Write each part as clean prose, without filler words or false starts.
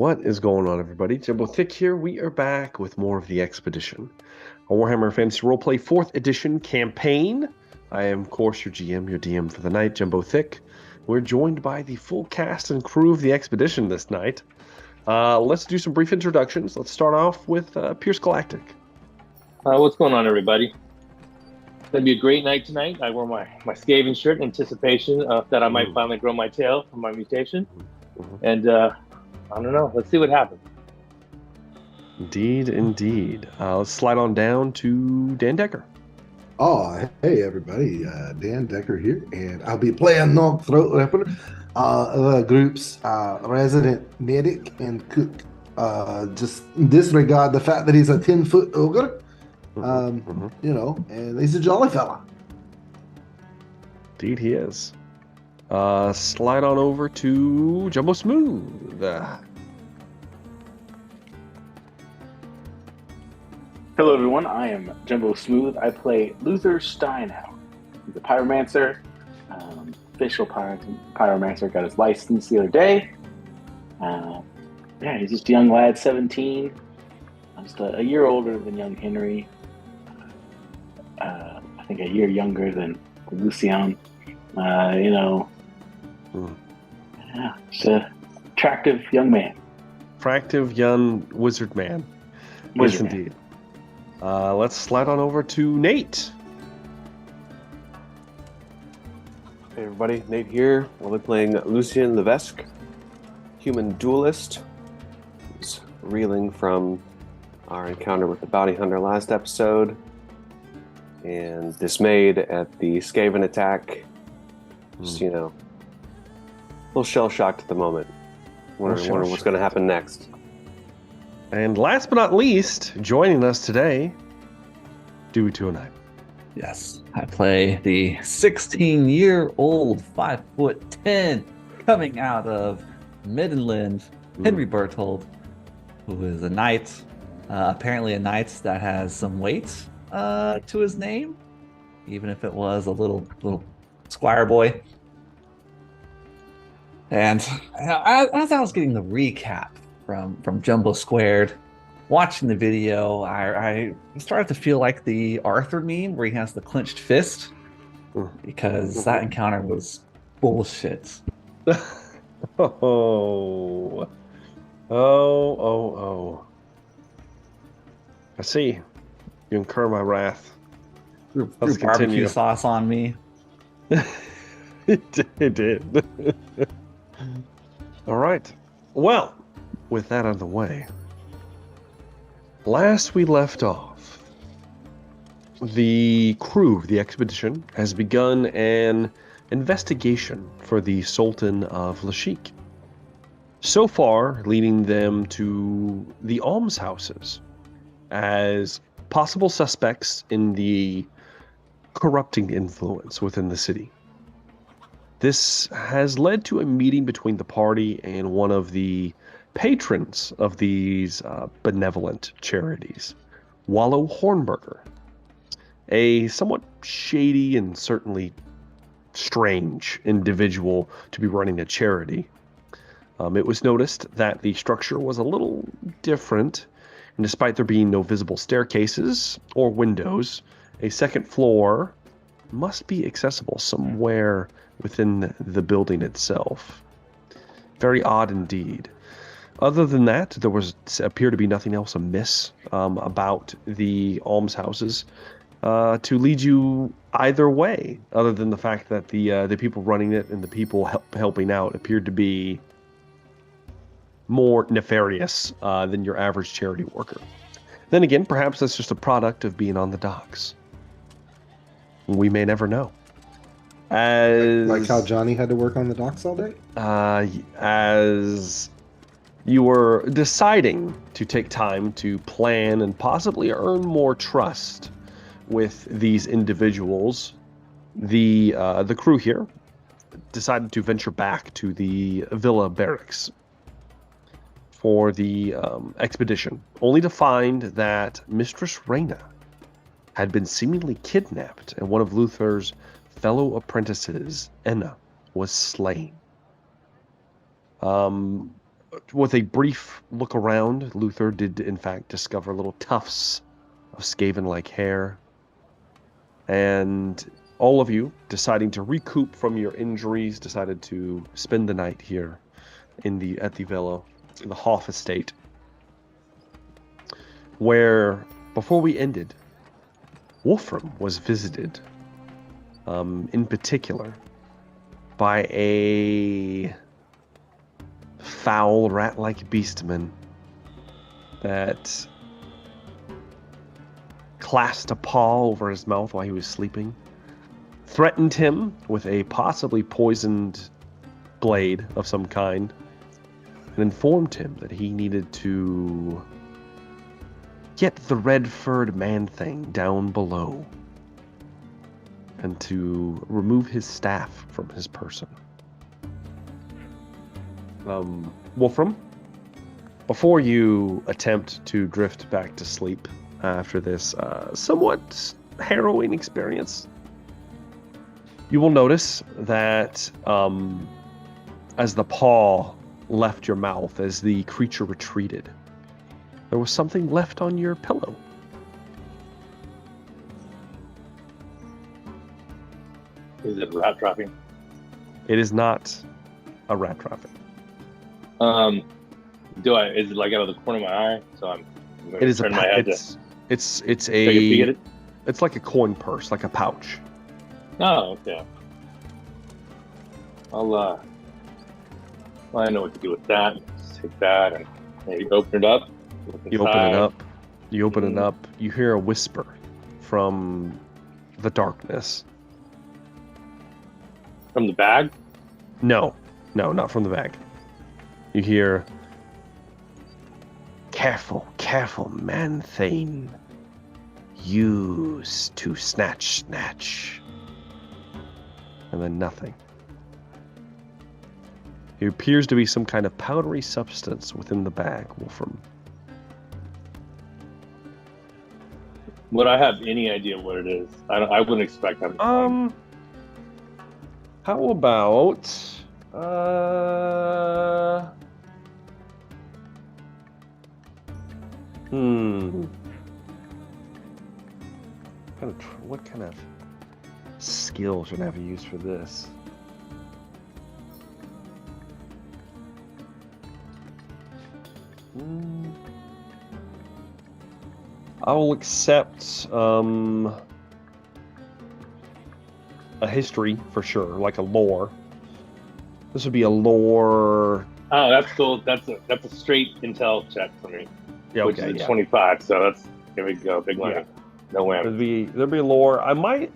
What is going on, everybody? Jumbo Thick here. We are back with more of the Expedition, a Warhammer Fantasy Roleplay 4th Edition campaign. I am, of course, your GM, your DM for the night, Jumbo Thick. We're joined by the full cast and crew of the Expedition this night. Let's do some brief introductions. Let's start off with Pierce Galactic. What's going on, everybody? It's going to be a great night tonight. I wore my Skaven shirt in anticipation that I might finally grow my tail from my mutation. And I don't know. Let's see what happens. Indeed. Let's slide on down to Dan Decker. Oh, hey everybody, Dan Decker here, and I'll be playing Nog Throat Ripper, the group's resident medic and cook. Just disregard the fact that he's a 10-foot ogre, you know, and he's a jolly fella. Indeed he is. Slide on over to Jumbo Smooth. Hello everyone, I am Jumbo Smooth. I play Luther Steinhout. He's a pyromancer, official pyromancer, got his license the other day. He's just a young lad, 17, just a year older than young Henry. I think a year younger than Lucian. Just an attractive young man. Attractive young wizard man. Yes, indeed. Let's slide on over to Nate. Hey everybody, Nate here. We'll be playing Lucien Levesque, human duelist. He's reeling from our encounter with the bounty hunter last episode and dismayed at the Skaven attack. Just, a little shell-shocked at the moment. Wondering what's going to happen next. And last but not least, joining us today, Dewey 209. Yes, I play the 16-year-old 5'10", coming out of Midland, Henry Berthold, who is a knight. Apparently a knight that has some weight to his name, even if it was a little squire boy. And as I was getting the recap from Jumbo Squared, watching the video, I started to feel like the Arthur meme where he has the clenched fist, because that encounter was bullshit. Oh. I see. You incur my wrath. Let's barbecue sauce on me. It did. All right. Well, with that out of the way, last we left off, the crew of the expedition has begun an investigation for the Sultan of Lashik. So far, leading them to the almshouses as possible suspects in the corrupting influence within the city. This has led to a meeting between the party and one of the patrons of these benevolent charities, Wallow Hornberger, a somewhat shady and certainly strange individual to be running a charity. It was noticed that the structure was a little different, and despite there being no visible staircases or windows, a second floor must be accessible somewhere within the building itself. Very odd indeed. Other than that, there appeared to be nothing else amiss about the almshouses to lead you either way, other than the fact that the people running it and the people helping out appeared to be more nefarious than your average charity worker. Then again, perhaps that's just a product of being on the docks. We may never know. Like how Johnny had to work on the docks all day? As you were deciding to take time to plan and possibly earn more trust with these individuals, the crew here decided to venture back to the Villa Barracks for the expedition, only to find that Mistress Reyna had been seemingly kidnapped and one of Luther's fellow apprentices, Enna, was slain. with a brief look around, Luther did in fact discover little tufts of Skaven-like hair. And all of you, deciding to recoup from your injuries, decided to spend the night here at the villa, in the Hoff estate, where, before we ended, Wolfram was visited, in particular, by a foul, rat-like beastman that clasped a paw over his mouth while he was sleeping, threatened him with a possibly poisoned blade of some kind, and informed him that he needed to get the red-furred man-thing down below and to remove his staff from his person. Wolfram, before you attempt to drift back to sleep after this somewhat harrowing experience, you will notice that as the paw left your mouth, as the creature retreated, there was something left on your pillow. Is it rat trapping? It is not a rat trapping. Is it like out of the corner of my eye? So I'm going It to is turn my head to it's take a peek at a it. it's like a coin purse, like a pouch. Oh, okay. I know what to do with that. Just take that and maybe open it up. Look You open it inside. up. You open it Mhm. up. You hear a whisper from the darkness. From the bag? No, not from the bag. You hear, "Careful, careful, man thane. Use to snatch. And then nothing. There appears to be some kind of powdery substance within the bag, Wolfram. Would I have any idea what it is? I wouldn't expect that. How about what kind of skill should I have used for this? I will accept a history for sure, like a lore. This would be a lore. Oh, that's cool. That's a straight intel check for me. Yeah, Which okay, is yeah. 25. So that's here we go. Big money. Yeah. No whammy. There'd be a lore. I might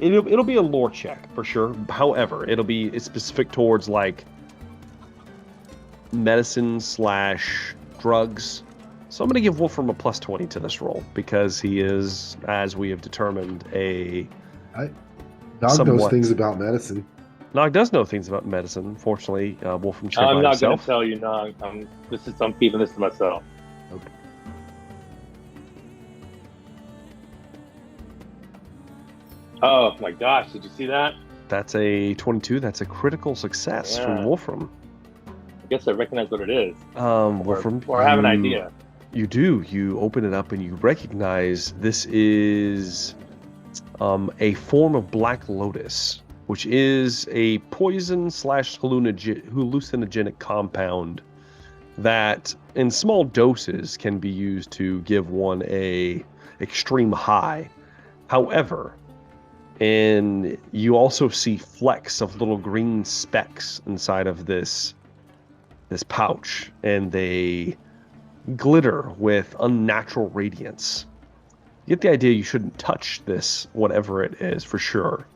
it'll be a lore check for sure. However, it's specific towards like medicine / drugs. So I'm gonna give Wolfram a plus 20 to this roll because he is, as we have determined, a Dog knows somewhat- things about medicine. Nog does know things about medicine. Fortunately, Wolfram trained I'm by not going himself. to tell you, no. I'm keeping this to myself. Okay. Oh my gosh! Did you see that? That's a 22. That's a critical success from Yeah. Wolfram. I guess I recognize what it is. Wolfram, Or I have an idea. You do. You open it up and you recognize this is a form of black lotus, which is a poison / hallucinogenic compound that, in small doses, can be used to give one a extreme high. However, and you also see flecks of little green specks inside of this pouch, and they glitter with unnatural radiance. You get the idea you shouldn't touch this, whatever it is, for sure.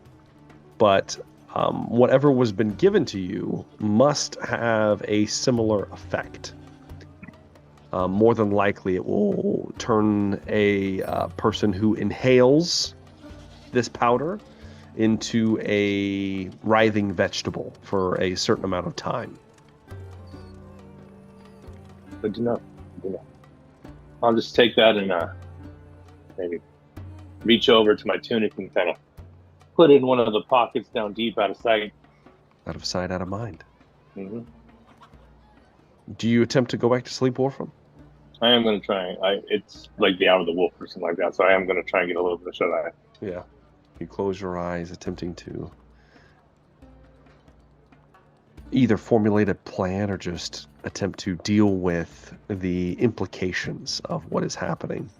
But whatever was been given to you must have a similar effect. More than likely, it will turn a person who inhales this powder into a writhing vegetable for a certain amount of time. Good to know. I'll just take that and maybe reach over to my tunic and kind of put it in one of the pockets down deep out of sight. Out of sight, out of mind. Hmm. Do you attempt to go back to sleep, Wolfram? I am going to try. It's like the hour of the wolf or something like that. So I am going to try and get a little bit of shut eye. Yeah. You close your eyes, attempting to either formulate a plan or just attempt to deal with the implications of what is happening.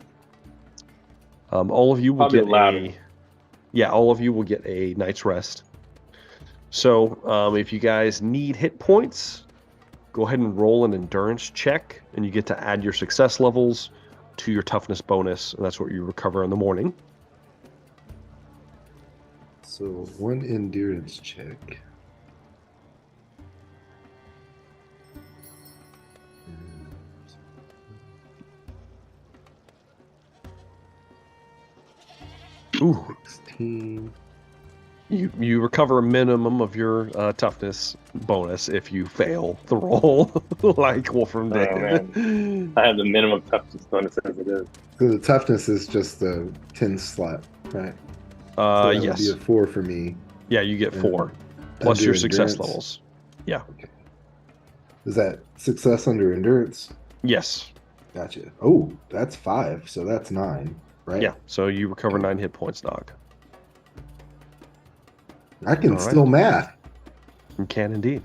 All of you will Probably get the latter. all of you will get a night's rest. So if you guys need hit points, go ahead and roll an endurance check, and you get to add your success levels to your toughness bonus, and that's what you recover in the morning. So one endurance check. Ooh. 16. You recover a minimum of your toughness bonus if you fail the roll, like Wolfram did. Oh, man. I have the minimum toughness bonus as it is. So the toughness is just the 10 slot, right? So that would Yes. be a 4 for me. Yeah, you get And 4 plus under your success endurance. levels. Yeah. Okay. Is that success under endurance? Yes. Gotcha. Oh, that's 5, so that's 9, right? Yeah. So you recover 9 hit points, Nog. I can All right. still math. You can indeed.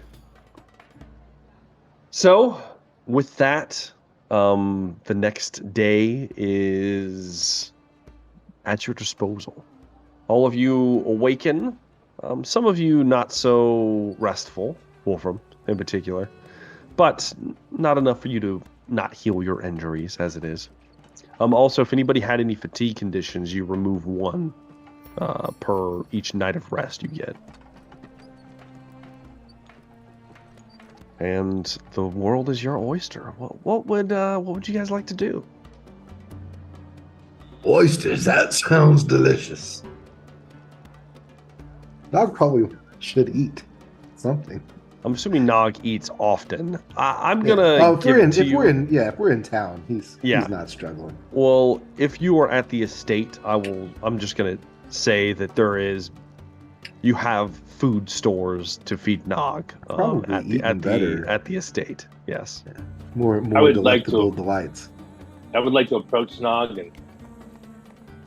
So, with that, the next day is at your disposal. All of you awaken. Some of you not so restful, Wolfram in particular, but not enough for you to not heal your injuries as it is. Also, if anybody had any fatigue conditions, you remove 1 per each night of rest you get. And the world is your oyster. What would you guys like to do? Oysters, that sounds delicious. Dog probably should eat something. I'm assuming Nog eats often. I'm Yeah. gonna Oh, if give we're in, it to if you. we're in town, he's Yeah. not struggling. Well, if you are at the estate, I'm just gonna say that you have food stores to feed Nog Probably better. at the estate. Yes. More would like delectable to- delights. I would like to approach Nog and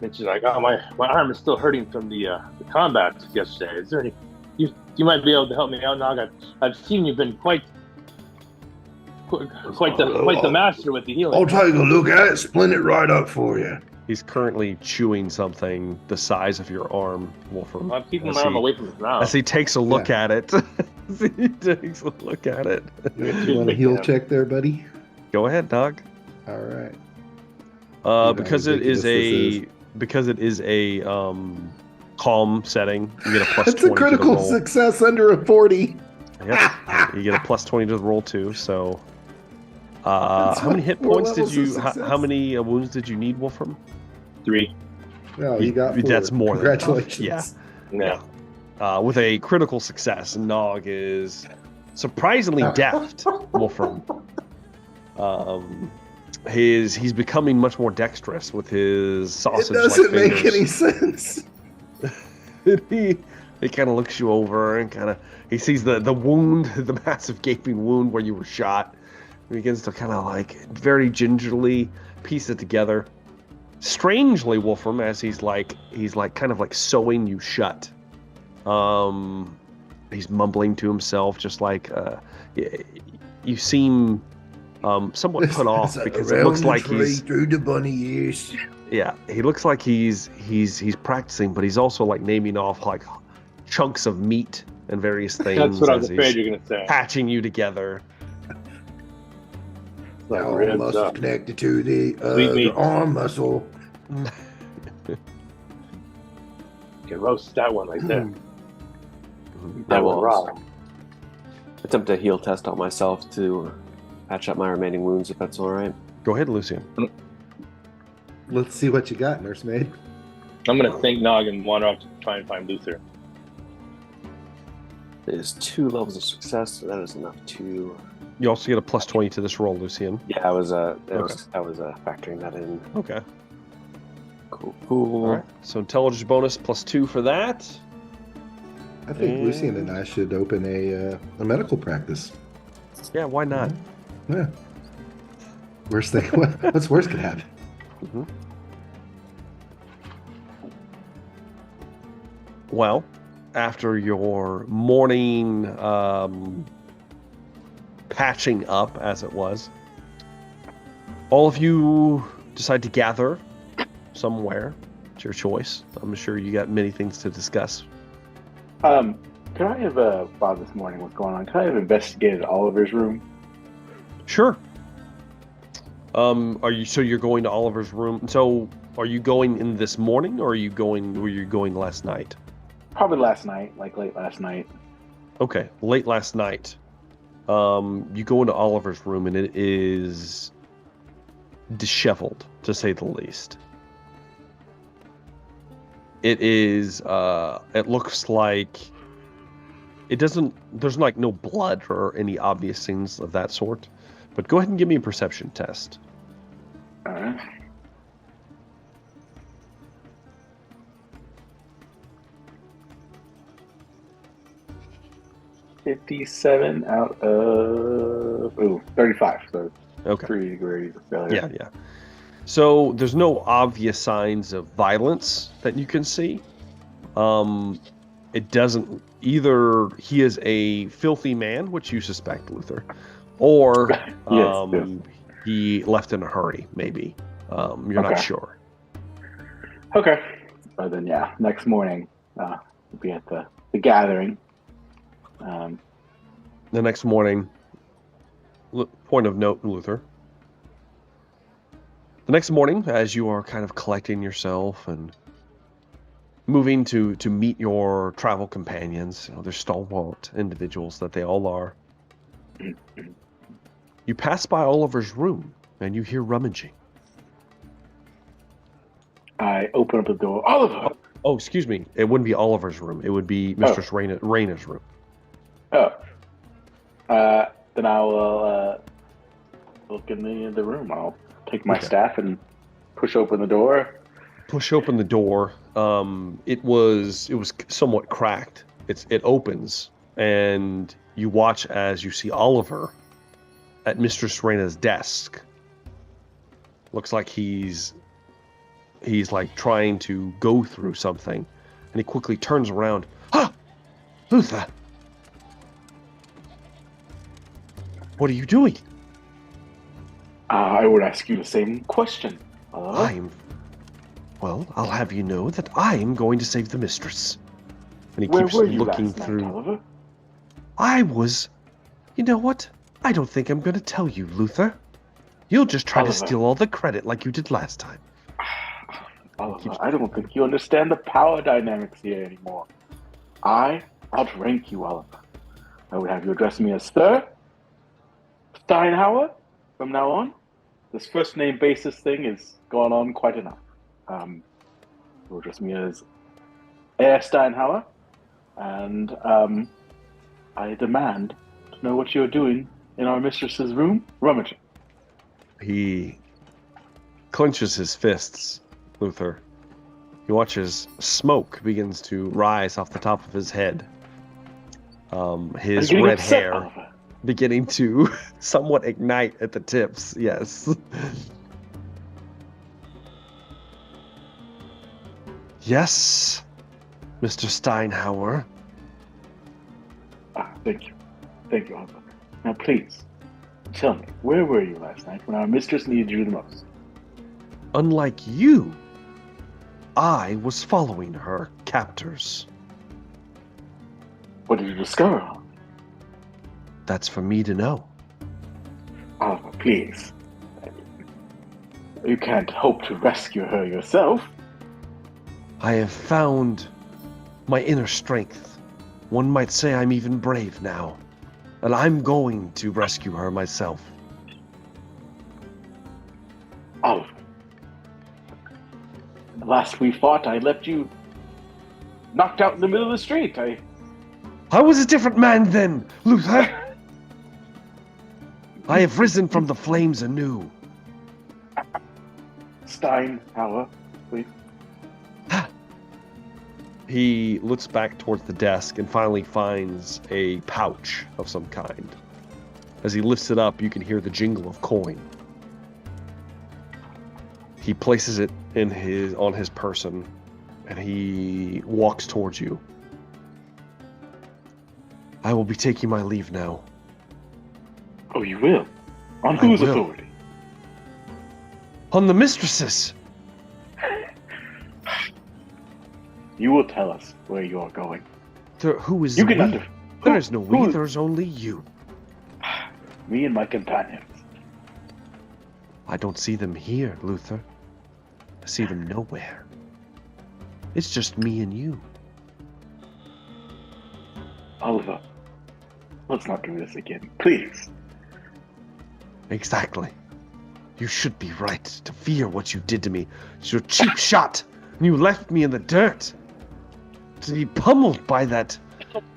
mention, like, oh, my arm is still hurting from the combat yesterday. Is there any... You might be able to help me out, Nog. I've seen you've been quite the master with the healing. I'll take a look at it, splint it right up for you. He's currently chewing something the size of your arm, Wolfram. I'm keeping as my arm he- away from his mouth. As he takes a look at it. As he takes a look at it. You want a heal check there, buddy? Go ahead, Nog. All right. how Because it is a calm setting, you get a plus 20 It's a to the critical roll. success under a 40. Yep. You get a plus 20 to the roll too. So, That's how many hit four points did levels of you? How success. many wounds did you need, Wolfram? 3. No, you got 4. That's more than enough. Congratulations. Yeah. With a critical success, Nog is surprisingly deft, Wolfram. He's becoming much more dexterous with his It sausage. doesn't make any sense. He kind of looks you over and he sees the wound, the massive gaping wound where you were shot. He begins to kind of like very gingerly piece it together. Strangely, Wolfram, as he's kind of like sewing you shut. He's mumbling to himself, just like you seem somewhat put off because it looks like he's through the bunny ears. yeah, he looks like he's practicing, but he's also like naming off like chunks of meat and various things. That's what I was as afraid he's you're going to say. patching you together. Like ribs up. connected to the Sweet meat. arm muscle. You can roast that one right there. I will raw. attempt a heal test on myself to patch up my remaining wounds, if that's all right. Go ahead, Lucian. Let's see what you got, nursemaid. I'm going to thank Nog and wander off to try and find Luther. It is 2 levels of success, so that is enough to. You also get a plus 20 to this roll, Lucian. Yeah, I was factoring that in. Okay. Cool. All right. So intelligence bonus plus 2 for that. I think Lucian and I should open a medical practice. Yeah, why not? Yeah. Worst thing. What's worst could happen? Mm-hmm. Well, after your morning patching up, as it was, all of you decide to gather somewhere. It's your choice. I'm sure you got many things to discuss. Could I have, while this morning was going on, could I have investigated Oliver's room? Sure. You're going to Oliver's room? So, are you going in this morning, or were you going last night? Probably last night, like late last night. Okay, late last night. You go into Oliver's room, and it is disheveled, to say the least. It is, it looks like there's like no blood or any obvious things of that sort. But go ahead and give me a perception test. All right. $57 out of 35. So Okay. 3 degrees of failure. Yeah. So there's no obvious signs of violence that you can see. It doesn't either. He is a filthy man, which you suspect, Luther, or Yes. he left in a hurry. Maybe you're not sure. Okay. But then, next morning, we'll be at the gathering. The next morning, point of note, Luther. The next morning, as you are kind of collecting yourself and moving to meet your travel companions, they're stalwart individuals that they all are. You pass by Oliver's room and you hear rummaging. I open up the door. Oliver! Oh, excuse me. It wouldn't be Oliver's room. It would be Mistress Raina's room. Oh. Then I will look in the room. I'll take my staff and push open the door. Push open the door. It was somewhat cracked. It opens, and you watch as you see Oliver at Mistress Raina's desk. Looks like he's like trying to go through something, and he quickly turns around. Ah, Luther, what are you doing? I would ask you the same question. Well, I'll have you know that I am going to save the mistress. And he Where keeps were you looking last through. night, Oliver? You know what? I don't think I'm going to tell you, Luther. You'll just try to steal all the credit like you did last time. Oliver, I don't think you understand the power dynamics here anymore. I outrank you, Oliver. I would have you address me as Sir Steinhauer from now on. This first name basis thing is going on quite enough. You'll address me as Herr Steinhauer, and I demand to know what you're doing in our mistress's room, rummaging. He clenches his fists, Luther. He watches smoke begins to rise off the top of his head. His red hair Oliver? beginning to somewhat ignite at the tips. Yes. Yes, Mr. Steinhauer. Thank you. Thank you, Oliver. Now, please, tell me, where were you last night when our mistress needed you the most? Unlike you, I was following her captors. What did you discover, Oliver? That's for me to know. Oliver, please. You can't hope to rescue her yourself. I have found my inner strength. One might say I'm even brave now. And I'm going to rescue her myself. Oliver. The last we fought, I left you knocked out in the middle of the street. I was a different man then, Luther. I have risen from the flames anew. Steinhauer, please. He looks back towards the desk and finally finds a pouch of some kind. As he lifts it up, you can hear the jingle of coin. He places it on his person, and he walks towards you. I will be taking my leave now. Oh, you will? On I whose will. authority? On the mistresses! You will tell us where you are going. Who is You we? cannot. There is no we, who- there's only you. Me and my companions. I don't see them here, Luther. I see them nowhere. It's just me and you. Oliver, let's not do this again, please. Exactly. You should be right to fear what you did to me. It's your cheap shot, and you left me in the dirt. To be pummeled by that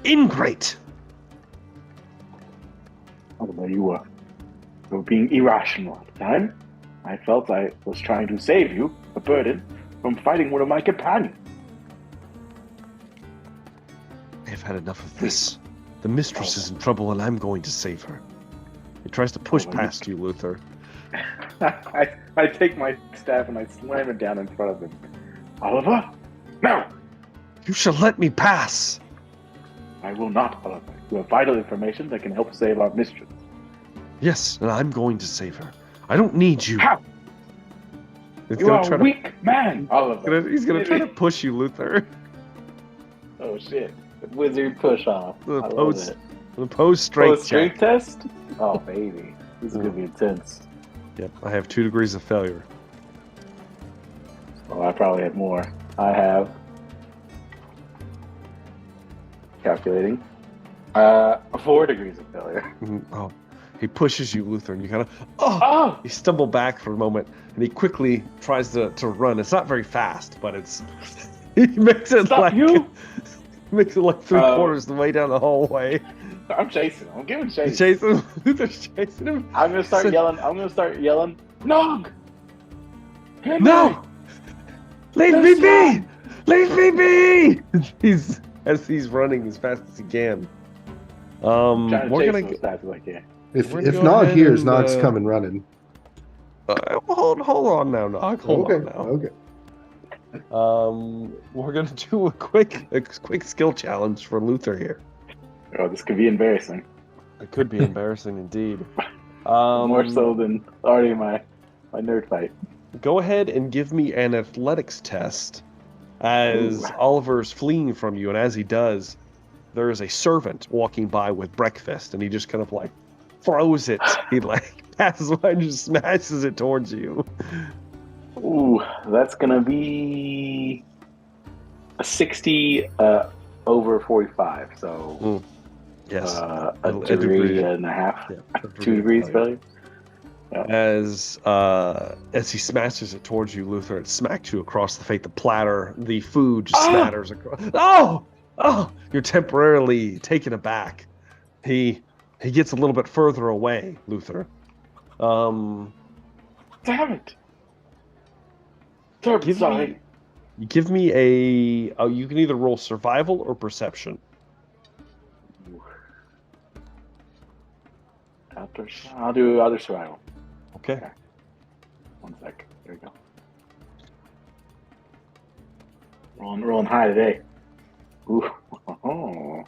ingrate. Oliver, you were being irrational at the time. I felt I was trying to save you, a burden, from fighting one of my companions. I've had enough of this. The mistress is in trouble, and I'm going to save her. He tries to push past you, Luther. I take my staff and I slam it down in front of him. Oliver? No! You shall let me pass. I will not, Oliver. You have vital information that can help save our mistress. Yes, and I'm going to save her. I don't need you. How? He's You gonna are try a to- weak man, Oliver. He's gonna try to push you, Luther. Oh shit. The wizard push off. The I love post- it. The post strength check. Strength test? Oh baby. This is gonna be intense. Yep, I have 2 degrees of failure. Oh, I probably have more. I have calculating. 4 degrees of failure. Oh, he pushes you, Luther, and you kind of oh. Oh! You stumble back for a moment, and he quickly tries to run. It's not very fast, but it's he makes it Stop like you! makes it like 3/4 the way down the hallway. I'm chasing him. I'm giving You chase. chase him. Luther's chasing him. I'm gonna start yelling. Nog! No! Leave me This be! one! Leave me be! He's running as fast as he can. Trying to We're chase gonna him as fast as I can. If We're gonna go Nog ahead hears, and, Nog's coming running. hold on now, Nog. Hold on now. Okay. We're gonna do a quick skill challenge for Luther here. Oh, this could be embarrassing. It could be embarrassing indeed. More so than already my nerd fight. Go ahead and give me an athletics test as Ooh. Oliver's fleeing from you, and as he does, there is a servant walking by with breakfast, and he just kind of like throws it. He like passes by and just smashes it towards you. Ooh, that's gonna be a 60 over 45. So Yes. a A degree degree. and a half. Yeah, 2 degrees failure. failure. As he smashes it towards you, Luther, it smacks you across the face. The platter, the food just smatters across. Oh! You're temporarily taken aback. He gets a little bit further away, Luther. Damn it! Terrible, sorry. Give me a. Oh, you can either roll survival or perception. I'll do survival. Okay. 1 sec. There we go. Rolling high today. Ooh. Oh.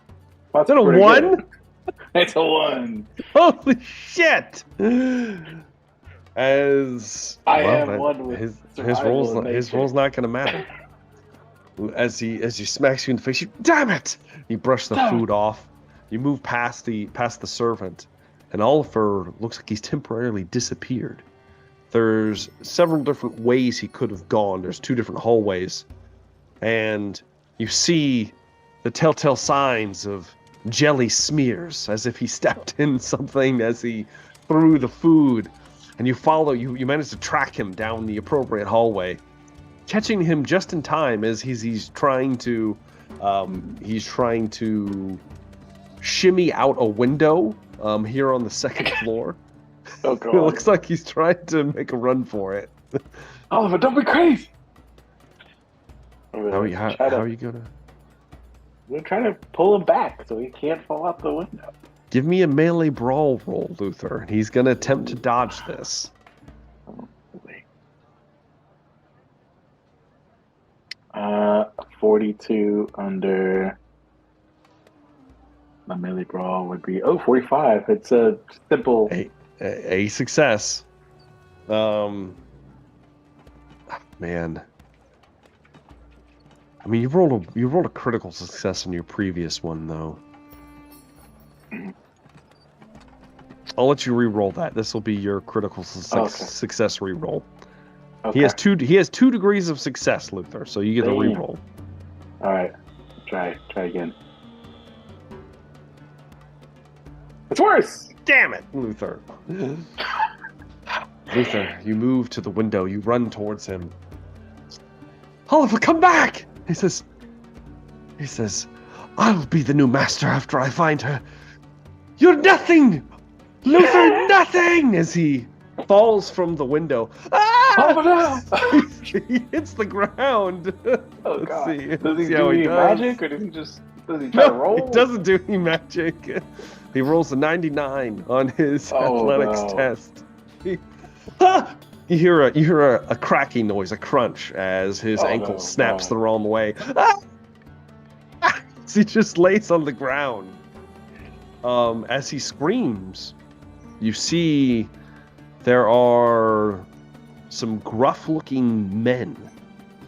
That's Is that a pretty 1? good. It's a 1. Holy shit! As I am one with his survival and nature. roll's not gonna matter. As he smacks you in the face, you damn it! You brush the food off. You move past the servant, and Oliver looks like he's temporarily disappeared. There's several different ways he could have gone. There's 2 different hallways, and you see the telltale signs of jelly smears, as if he stepped in something as he threw the food. And you manage to track him down the appropriate hallway, catching him just in time as he's trying to shimmy out a window here on the 2nd floor. Oh It god. looks like he's trying to make a run for it. Oliver, don't be crazy. How are you gonna? We're trying to pull him back so he can't fall out the window. Give me a melee brawl roll, Luther. He's going to attempt to dodge this. Oh, wait. 42 under my melee brawl would be 45. It's a simple. A success. Man. I mean, you rolled a critical success in your previous one, though. I'll let you re-roll that. This will be your critical success re-roll. Okay. He has 2 degrees of success, Luther. So you get a re-roll. All right, try again. It's worse. Damn it, Luther. Luther, you move to the window. You run towards him. Oliver, come back! He says, I'll be the new master after I find her. You're nothing! Luther, nothing! As he falls from the window. Ah! Oh no! He hits the ground. Oh Let's god. see. Does he See how do any does. magic, or does he try to roll? He doesn't do any magic. He rolls a 99 on his athletics test. You hear a cracking noise, a crunch, as his ankle snaps the wrong way. As he just lays on the ground. As he screams, you see there are some gruff-looking men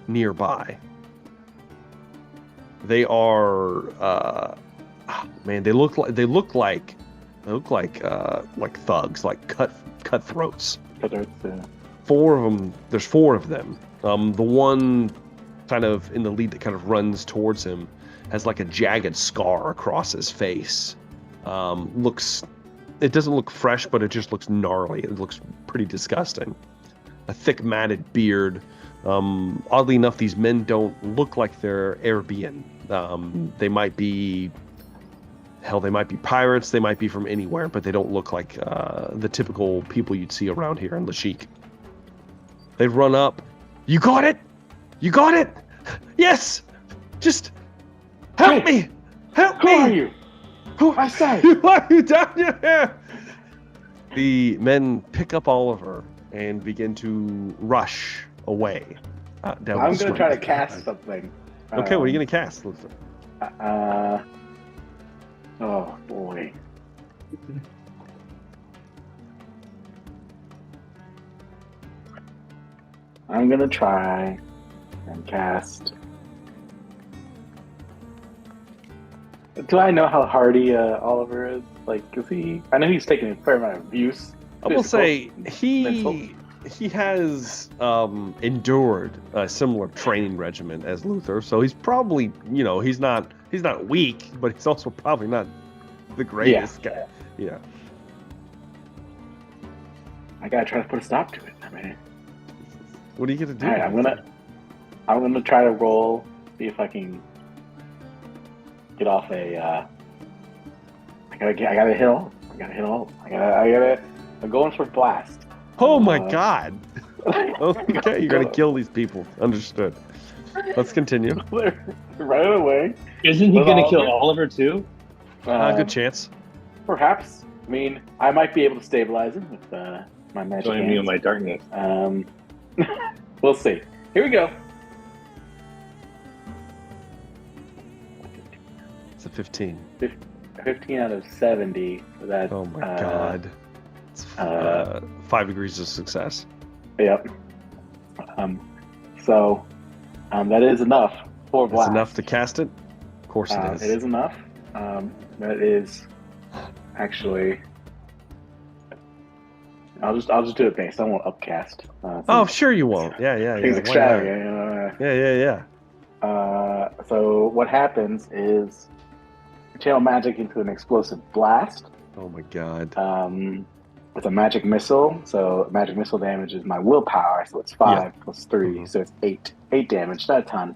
nearby. They are, they look like thugs, like cutthroats. There's 4 of them. The one kind of in the lead that kind of runs towards him has like a jagged scar across his face. It doesn't look fresh, but it just looks gnarly. It looks pretty disgusting. A thick matted beard. Oddly enough, these men don't look like they're Arabian. They might be pirates, they might be from anywhere, but they don't look like the typical people you'd see around here in Lashik. They run up. You got it? You got it? Yes! Just help me! Help me! Who are you? I say! Who are you down here? The men pick up Oliver and begin to rush away. Down I'm the going to street. try to cast something. Okay, what are you going to cast, Luther? Oh boy. I'm gonna try and cast. Do I know how hardy Oliver is? Like, is he? I know he's taking a fair amount of abuse. I will say mental. he has endured a similar training regimen as Luther, so he's probably, he's not weak, but he's also probably not the greatest guy. Yeah. I gotta try to put a stop to it. I mean, what are you gonna do? all right, I'm gonna try to roll, see if I can get off a. I gotta hit all. I'm going for blast. Oh my god. Okay, you're gonna kill these people. Understood. Let's continue. Right away. Isn't he With going to kill Oliver? Oliver too? Good chance. Perhaps. I mean, I might be able to stabilize him with my magic Join me in hands. my darkness. We'll see. Here we go. It's a 15. 15 out of 70. So that's, Oh my god. It's 5 degrees of success. Yep. So that is enough for blast. It's enough to cast it? Of course it is. It is enough. That is actually. I'll just do it based. I won't upcast. Oh, sure you won't. Yeah. Things Why extravagant. not? Yeah. So what happens is you channel magic into an explosive blast. Oh my god. With a magic missile. So magic missile damage is my willpower. So it's 5 plus 3. Mhm. So it's 8. 8 damage. Not a ton.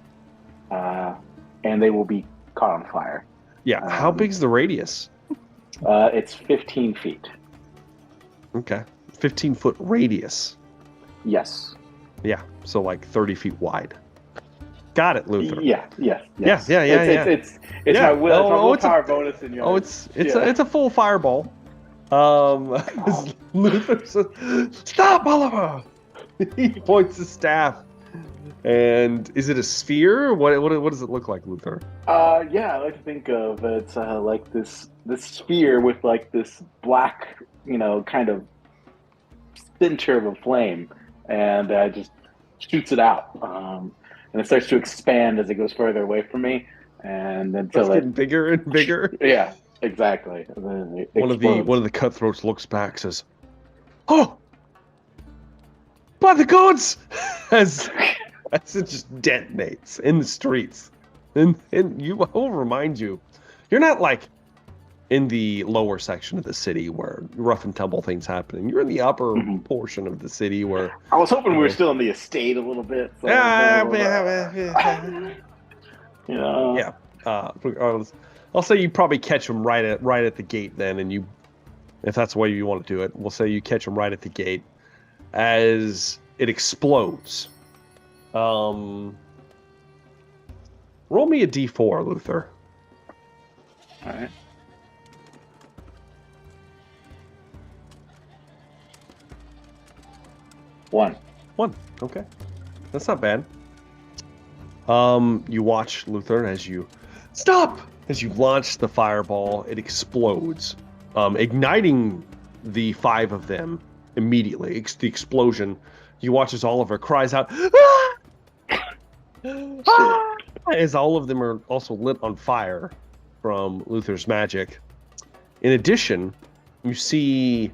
And they will be caught on fire. Yeah. How big's the radius? It's 15 feet. Okay. 15-foot radius. Yes. Yeah. So like 30 feet wide. got it, Luther. Yeah. Yeah. It's my will. Oh, It's my oh, it's a- willpower bonus in yours. Oh, it's a full fireball. Luther says, "Stop, Oliver!" He points his staff. And is it a sphere? What does it look like, Luther? Yeah, I like to think of it's like this sphere with like this black, kind of center of a flame, and just shoots it out, and it starts to expand as it goes further away from me, and until It's getting bigger and bigger. Yeah, exactly. And then it One explodes. of the cutthroats looks back, says, "Oh, by the gods!" as it just detonates in the streets. And I'll remind you, you're not like in the lower section of the city where rough and tumble things happening. You're in the upper portion of the city where I was hoping we were still in the estate a little bit. So yeah. I'll say you probably catch them right at the gate then, and you, if that's the way you want to do it, we'll say you catch them right at the gate as it explodes. Roll me a d4, Luther. All right. One. Okay. That's not bad. You watch, Luther, as you launch the fireball, it explodes, igniting the 5 of them immediately. The explosion. You watch as Oliver cries out, "Ah! Ah!" as all of them are also lit on fire from Luther's magic. In addition, you see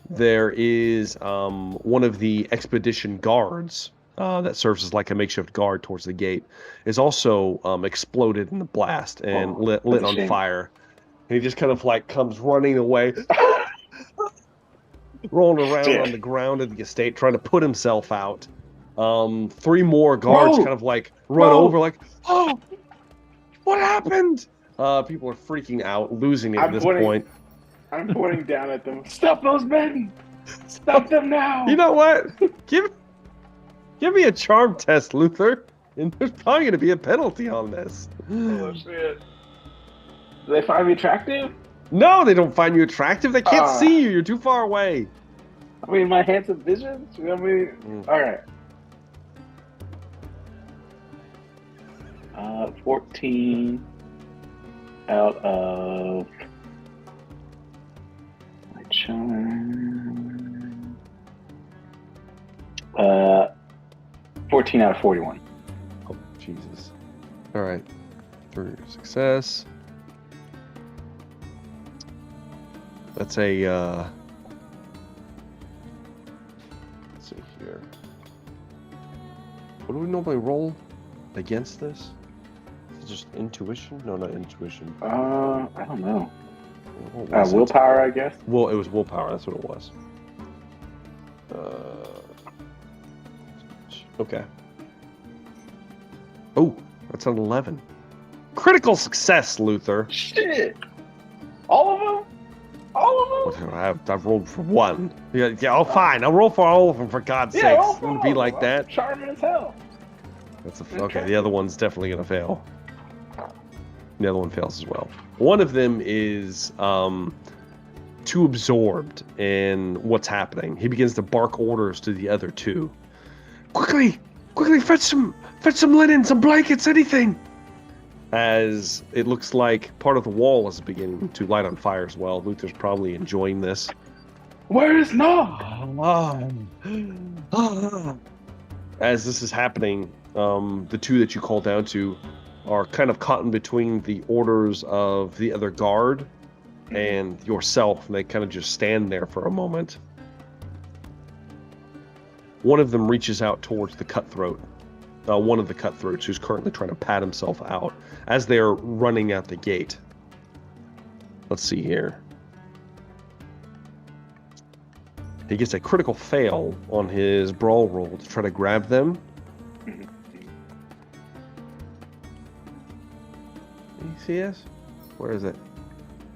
there is one of the expedition guards that serves as like a makeshift guard towards the gate is also exploded in the blast and lit on fire. And he just kind of like comes running away, rolling around on the ground of the estate, trying to put himself out. 3 more guards kind of like run over, like, "Oh, what happened?" People are freaking out, losing it at this point. I'm pointing down at them. Stop those men! Stop them now! You know what? Give me a charm test, Luther. And there's probably going to be a penalty on this. Oh shit! Do they find me attractive? No, they don't find you attractive. They can't see you. You're too far away. I mean, my handsome visions. All right. 14 out of my charm. 14 out of 41. Oh, Jesus. All right. 3 success. That's a, let's see here. What do we normally roll against this? Is it just intuition? No, not intuition. I don't know. What was it? Willpower, I guess. Well, it was willpower. That's what it was. Okay. Oh, that's an 11. Critical success, Luther. Shit! All of them? All of them? I've rolled for 1. Yeah. Oh, fine. I'll roll for all of them, for God's sakes. It's going to be like that. Charming as hell. Okay, the other one's definitely going to fail. The other one fails as well. One of them is too absorbed in what's happening. He begins to bark orders to the other 2. Quickly, fetch some linen, some blankets, anything. As it looks like part of the wall is beginning to light on fire as well. Luther's probably enjoying this. Where is Nog? As this is happening, the 2 that you call down to are kind of caught in between the orders of the other guard and yourself, and they kind of just stand there for a moment. One of them reaches out towards the cutthroat, one of the cutthroats who's currently trying to pat himself out as they're running out the gate. Let's see here. He gets a critical fail on his brawl roll to try to grab them. You see this? Where is it?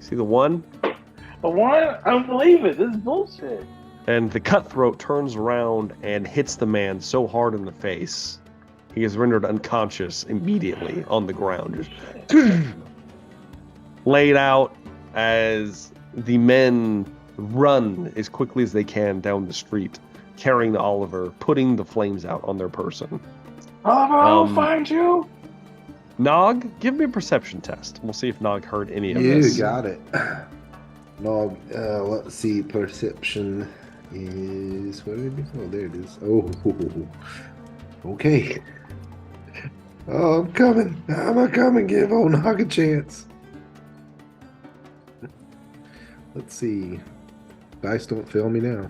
See the 1? The 1? I don't believe it. This is bullshit. And the cutthroat turns around and hits the man so hard in the face, He is rendered unconscious immediately on the ground, just laid out as the men run as quickly as they can down the street, carrying Oliver, putting the flames out on their person. Oliver, I'll find you. Nog, give me a perception test. We'll see if Nog heard any of You this. got it. Nog, let's see. Perception is where did it be? Oh, there it is. Oh, okay. Oh, I'm coming. I'm coming. Give old Nog a chance. Let's see. Dice don't fail me now.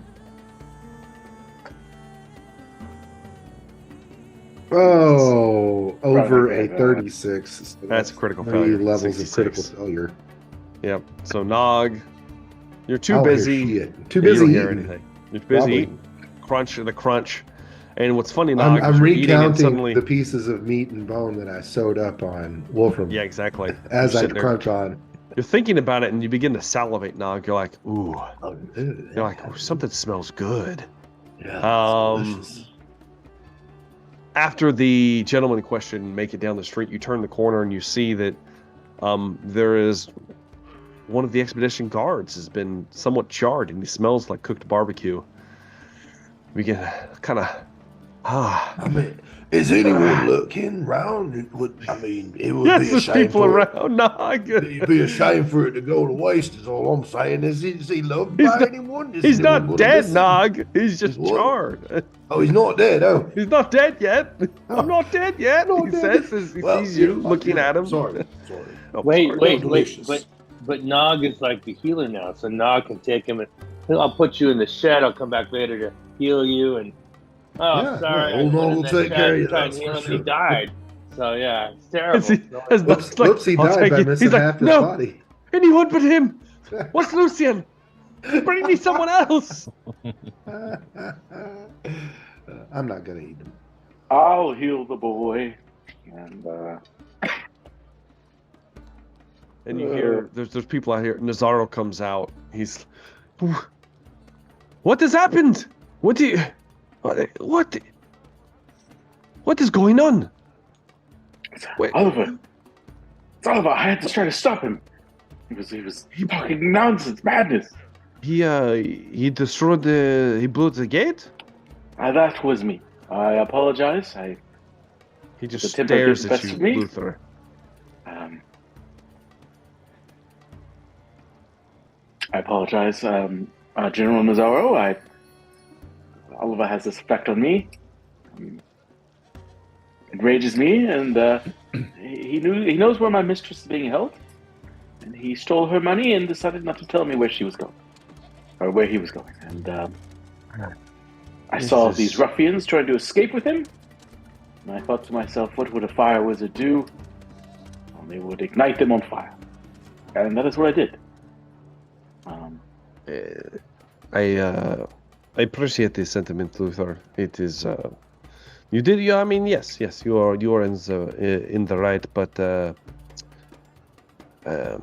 Oh, over a 36. So That's a critical 3 failure. levels 66. of critical failure. Yep. So Nog, you're too I don't hear busy. shit. Too Yeah, you busy don't hear eating. anything. You're busy Probably. eating. The crunch. And what's funny, Nog, I'm is you're eating and recounting suddenly... the pieces of meat and bone that I sewed up on Wolfram. Yeah, exactly. As You're I sitting there, crunch on. You're thinking about it and you begin to salivate, Nog. You're like, ooh. Oh, You're like, ooh, something smells good. yeah, delicious. After the gentleman in question make it down the street, you turn the corner and you see that there is one of the expedition guards has been somewhat charred and he smells like cooked barbecue. We get kind of I mean, is anyone looking round? It would be yes, a there's shame people for around. Nog. It'd be a shame for it to go to waste. Is all I'm saying. Is he loved He's by not- anyone? Is He's anyone not gonna dead, miss him? Nog. He's just He's what? charred. Oh, he's not dead. Oh, He's not dead yet. Oh. I'm not dead yet. Not He dead. says as he Well, sees you yeah, looking yeah, at him. Sorry. Oh, Wait, sorry. wait, delicious. but Nog is like the healer now, so Nog can take him and I'll put you in the shed. I'll come back later to heal you. And Yeah, sorry, yeah, old I Nog went in will that take shed care of to you, try and that's heal for him, and he sure. died. So yeah, it's terrible. As Whoops, Nog's like, whoops, he "I'll died take by it." missing He's like, half his "No, body. anyone but him. What's Lucian? Bring me someone else." I'm not gonna eat him. I'll heal the boy. And And you hear there's people out here. Nazaro comes out. He's, what has happened? What is going on? Wait. Oliver. It's Oliver. I had to try to stop him. He was talking nonsense, madness. He destroyed he blew the gate. That was me. I apologize. He just The temper stares gets at best you, of me. Luther. I apologize, General Mazzaro. Oliver has this effect on me. It enrages me, and he knows where my mistress is being held, and he stole her money and decided not to tell me where she was going, or where he was going. And I saw these ruffians trying to escape with him, and I thought to myself, what would a fire wizard do? Well, they would ignite them on fire, and that is what I did. I appreciate the sentiment, Luther. It is you did. I mean, yes, you are in the right. But how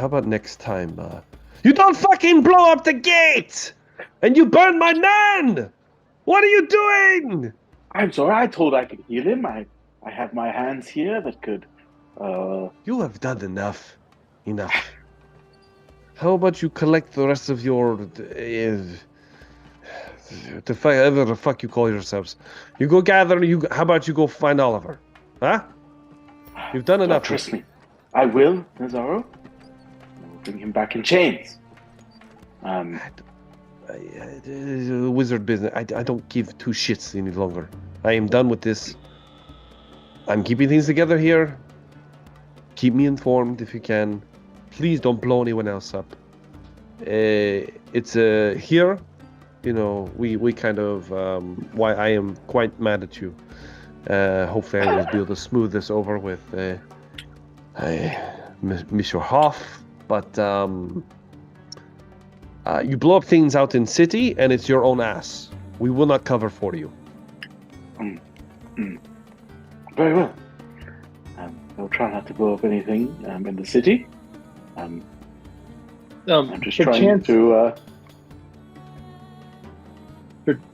about next time? You don't fucking blow up the gate, and you burn my man. What are you doing? I'm sorry. I told I could heal him. I have my hands here that could. You have done enough. How about you collect the rest of your whatever the fuck you call yourselves? You go gather. How about you go find Oliver? Huh? You've done enough. Trust me. I will, Nazaro. I will bring him back in chains. Wizard business. I don't give two shits any longer. I am done with this. I'm keeping things together here. Keep me informed if you can. Please don't blow anyone else up. It's here, we kind of why I am quite mad at you. Hopefully I will be able to smooth this over with Mr. Hoff. But you blow up things out in city, and it's your own ass. We will not cover for you. Very well. I'll try not to blow up anything in the city. I'm just trying to.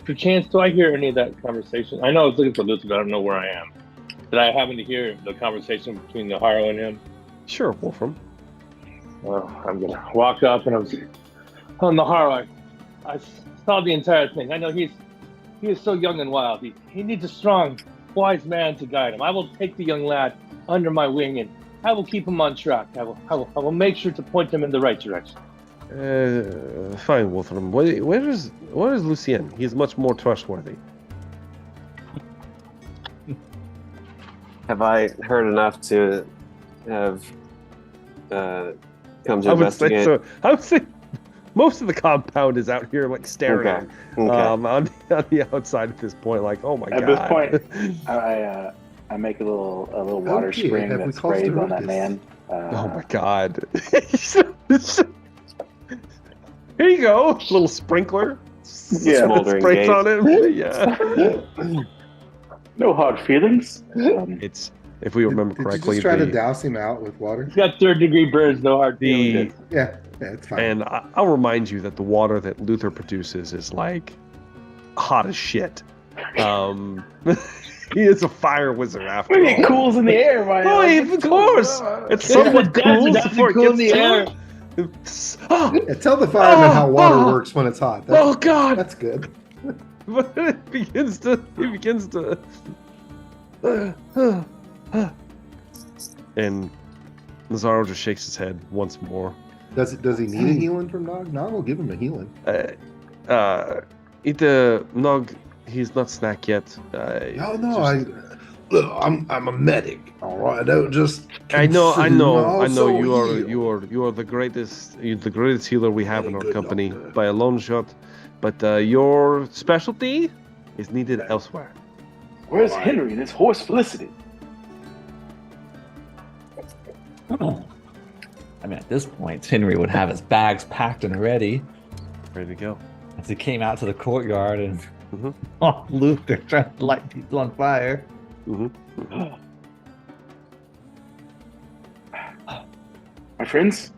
perchance, do I hear any of that conversation? I know I was looking for Luther, but I don't know where I am. Did I happen to hear the conversation between the Haro and him? Sure, Wolfram. Well, I'm gonna walk up and I was on the Haro. I saw the entire thing. I know he is so young and wild. He needs a strong, wise man to guide him. I will take the young lad under my wing and I will keep him on track. I will make sure to point him in the right direction. Fine, Wolfram. Where is Lucien? He is much more trustworthy. Have I heard enough to have come to investigate? Say so. I would say most of the compound is out here, like staring on the outside at this point. Like, oh my god! At this point, I make a little water spring that sprays on that man. Oh my god! Here you go, little sprinkler. Yeah, smoldering sprays gate. on him. Yeah. No hard feelings. It's if we remember correctly. Did you just try to douse him out with water? He's got third-degree burns, no hard feelings. Yeah, it's fine. And I'll remind you that the water that Luther produces is like hot as shit. He is a fire wizard after all. It cools in the air, right? Oh, of course. It's somewhat cool before it cool in gets the air. Yeah, tell the fireman how water works when it's hot. Oh god! That's good. But it begins to. And Nazaro just shakes his head once more. Does he need a healing from Nog? Nog will give him a healing. Nog, he's not snack yet. Look, I'm a medic. All right, I don't just. I know. Also You are the greatest. You're the greatest healer we have in our company by a long shot. But your specialty is needed elsewhere. Where's Henry and his horse Felicity? I mean, at this point, Henry would have his bags packed and ready. Ready to go. As he came out to the courtyard and Luther trying to light people on fire. My friends,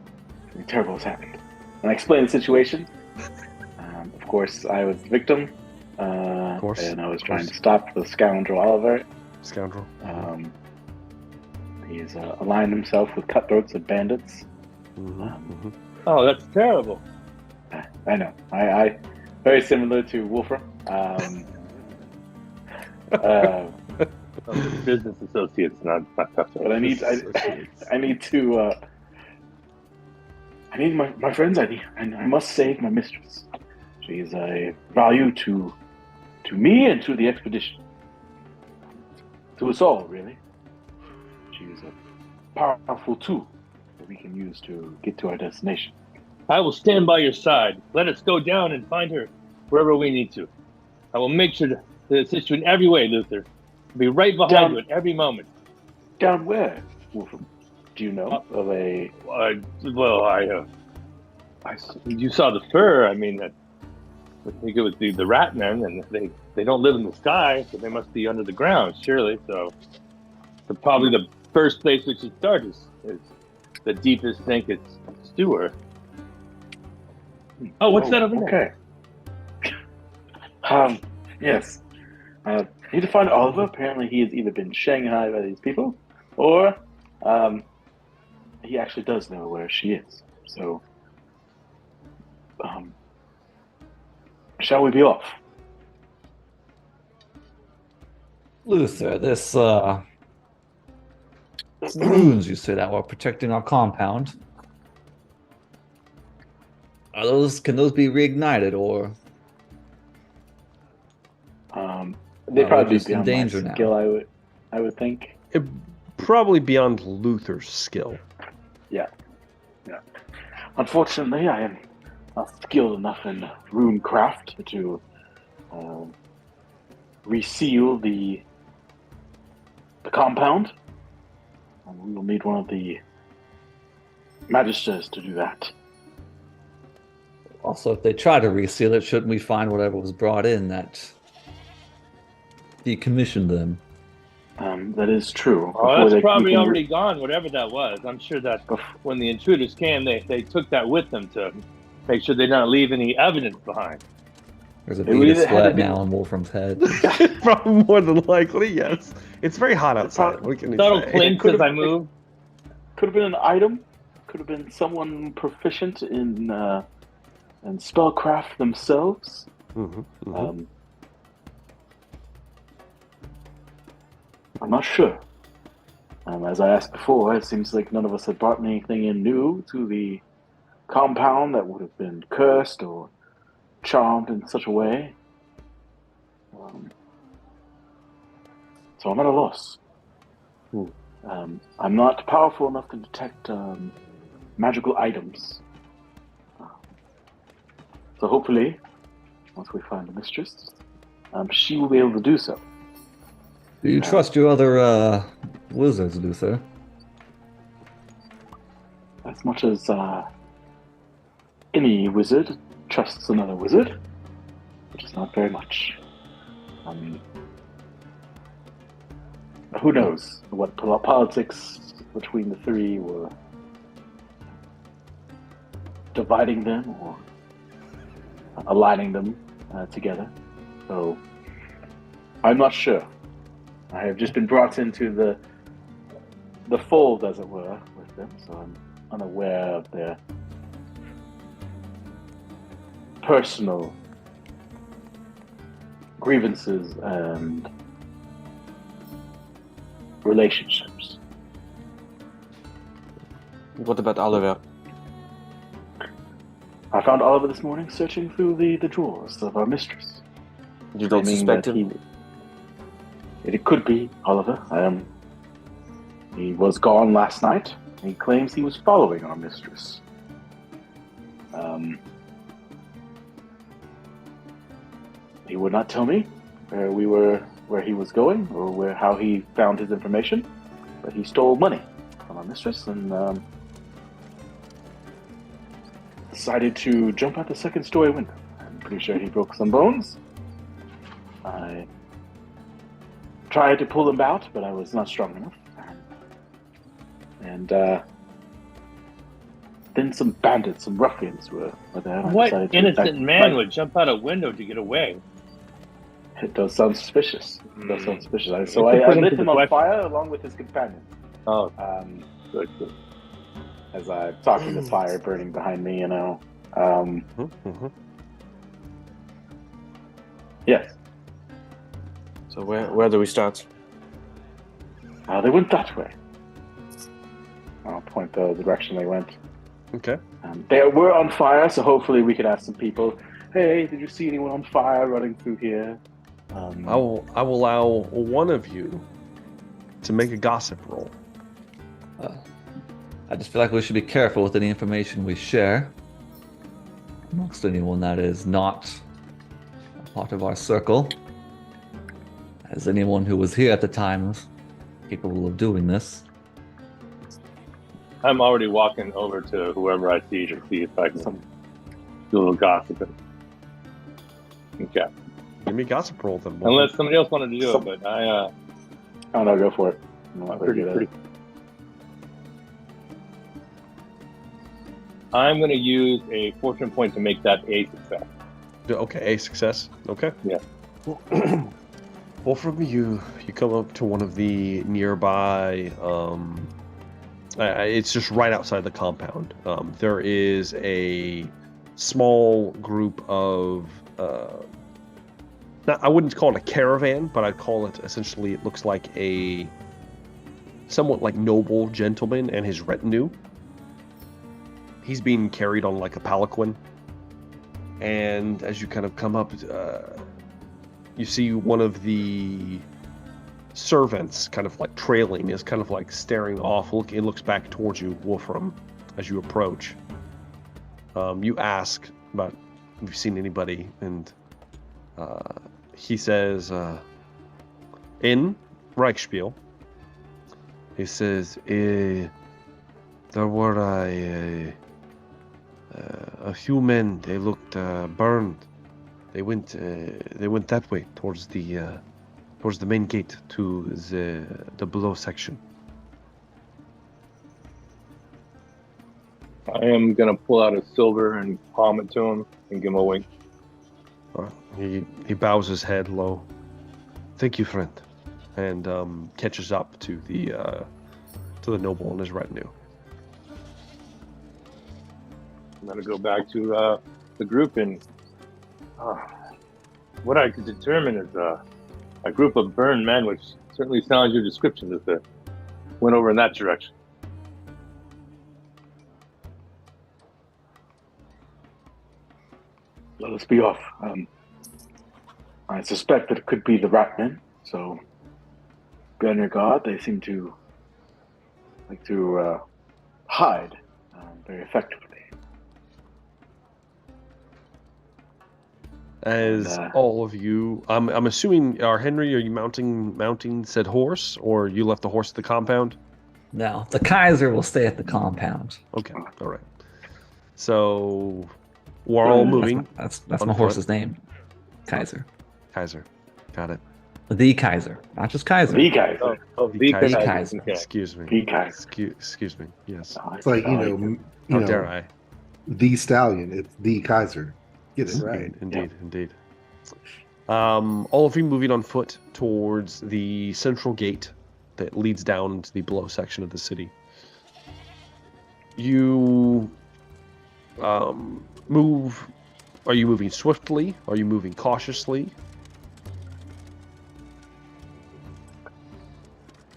something terrible has happened. And I explained the situation. Of course, I was the victim. And I was trying to stop the scoundrel Oliver. Scoundrel. He's aligned himself with cutthroats and bandits. Oh, that's terrible. I know. I very similar to Wolfram. Business associates, not cutthroats. But I need my friends. I must save my mistress. She is a value to me and to the expedition. To us all, really. She is a powerful tool that we can use to get to our destination. I will stand by your side. Let us go down and find her wherever we need to. I will make sure to assist you in every way, Luther. I'll be right behind you at every moment. Down where, Wolfram? Do you know of a... you saw the fur. I mean, I think it was the rat men, and they don't live in the sky, so they must be under the ground, surely. So probably the first place we should start is the deepest sink at Stewart. Oh, what's that over there? Okay. Yes. Need to find Oliver. Apparently he has either been shanghaied by these people, or he actually does know where she is. So, shall we be off? Luther, this runes you say that were protecting our compound. Can those be reignited, or they'd probably be in beyond danger my now? skill, I would think. It, probably beyond Luther's skill. Yeah. Unfortunately, I am not skilled enough in rune craft to reseal the compound. We will need one of the magisters to do that. Also, if they try to reseal it, shouldn't we find whatever was brought in that decommissioned them? That is true. Oh, that's probably already gone, whatever that was. I'm sure that when the intruders came, they took that with them to make sure they don't leave any evidence behind. There's a It would bead of either had to sweat be- now on Wolfram's head. Probably more than likely, yes. It's very hot outside. Probably- What can you Subtle say? clinks could've- as I move. Could have been an item. Could have been someone proficient in spellcraft themselves. Mhm, mhm. I'm not sure. As I asked before, it seems like none of us had brought anything in new to the compound that would have been cursed or charmed in such a way. So I'm at a loss. I'm not powerful enough to detect magical items. So hopefully, once we find the mistress, she will be able to do so. Do you trust your other wizards, Luther? As much as any wizard trusts another wizard, which is not very much. Who knows what politics between the three were dividing them or aligning them together. So I'm not sure. I have just been brought into the fold, as it were, with them, so I'm unaware of their personal grievances and relationships. What about Oliver? I found Oliver this morning searching through the drawers of our mistress. You don't claiming suspect that him? It could be Oliver. He was gone last night. He claims he was following our mistress. He would not tell me where he was going, or how he found his information. But he stole money from our mistress and decided to jump out the second story window. I'm pretty sure he broke some bones. I tried to pull him out, but I was not strong enough. And then some bandits, some ruffians were there. and I What decided to innocent attack- man would jump out a window to get away? It does sound suspicious. It does sound suspicious. So Let's I put him lit to him the on question. fire along with his companion. Oh, good. As I'm talking to fire burning behind me, Yes. So where do we start? They went that way. I'll point the direction they went. Okay. They were on fire, so hopefully we could ask some people, hey, did you see anyone on fire running through here? I will allow one of you to make a gossip roll. I just feel like we should be careful with any information we share amongst anyone that is not a part of our circle, as anyone who was here at the time is capable of doing this. I'm already walking over to whoever I see to see if I can do a little gossiping. Okay. Give me a gossip roll then. Unless somebody else wanted to do it, but I Oh no, go for it. I'm not very pretty, good at pretty. it. I'm going to use a fortune point to make that a success. Okay, a success. Okay. Yeah. Well, from you come up to one of the nearby. It's just right outside the compound. There is a small group of. I wouldn't call it a caravan, but I'd call it essentially. It looks like a somewhat like noble gentleman and his retinue. He's being carried on like a palanquin, and as you kind of come up, you see one of the servants kind of like trailing, is kind of like staring off. It looks back towards you, Wolfram, as you approach. You ask about if you've seen anybody, and he says, in Reichspiel, he says, there were a few men. They looked burned. They went that way towards the main gate to the below section. I am going to pull out a silver and palm it to him and give him a wink. He bows his head low. Thank you, friend, and catches up to the noble and his retinue. I'm gonna go back to the group, and what I could determine is a group of burned men, which certainly sounds your description as they went over in that direction. Let us be off. I suspect that it could be the Ratmen, so be on your guard. They seem to like to hide very effectively. As all of you, I'm assuming, Henry, are you mounting said horse, or you left the horse at the compound? No, the Kaiser will stay at the compound. Okay, all right. So we're all moving. That's my horse's name, Kaiser. Kaiser, got it. The Kaiser, not just Kaiser. The Kaiser. The Kaiser. Kaiser. Okay. Excuse me. The Kaiser. Excuse me. Yes. It's like How dare I? the stallion. It's the Kaiser. Get it right. Indeed. All of you moving on foot towards the central gate that leads down into the below section of the city. You move. Are you moving swiftly? Are you moving cautiously?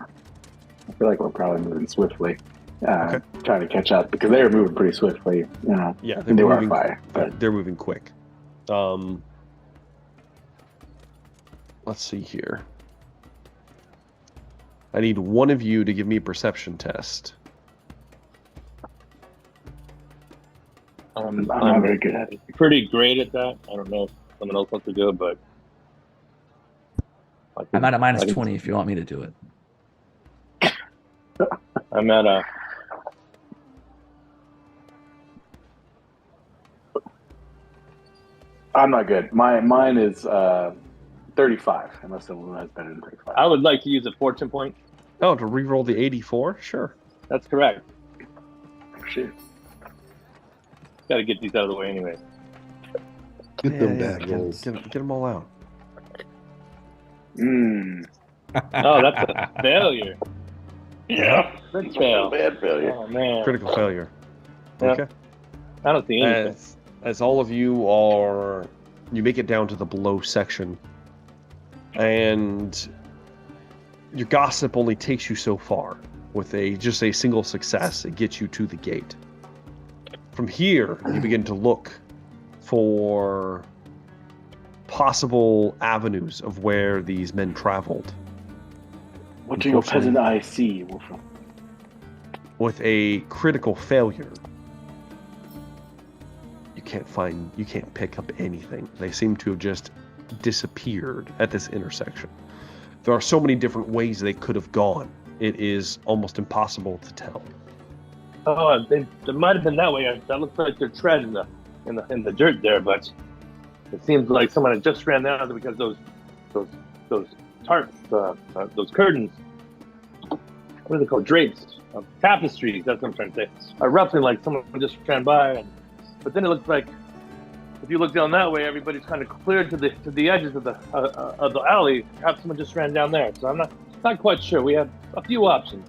I feel like we're probably moving swiftly, trying to catch up because they were moving pretty swiftly. Yeah, they were on fire, but they're moving quick. Let's see here. I need one of you to give me a perception test. I'm not very good at it. Pretty great at that. I don't know if someone else wants to do it, but I'm at a minus 20 if you want me to do it. I'm at a. I'm not good. Mine is 35, unless someone has better than 35. I would like to use a fortune point. Oh, to re-roll the 84? Sure. That's correct. Shit. Got to get these out of the way anyway. Get them bad rolls. Get them all out. Oh, that's a failure. Yeah. Good fail. Bad failure. Oh man. Critical failure. Yeah. Okay. I don't see anything. As all of you make it down to the below section, and your gossip only takes you so far. With just a single success, it gets you to the gate. From here, you begin to look for possible avenues of where these men traveled. What do your peasant eyes see, Wolfram? With a critical failure, you can't pick up anything. They seem to have just disappeared at this intersection. There are so many different ways they could have gone. It is almost impossible to tell. Oh, they might have been that way. That looks like their tread in the dirt there, but it seems like someone had just ran down because those tarps, those curtains, what are they called? Drapes, tapestries. That's what I'm trying to say. Are roughly like someone just ran by, but then it looks like if you look down that way, everybody's kind of cleared to the edges of the alley. Perhaps someone just ran down there. So I'm not quite sure. We have a few options.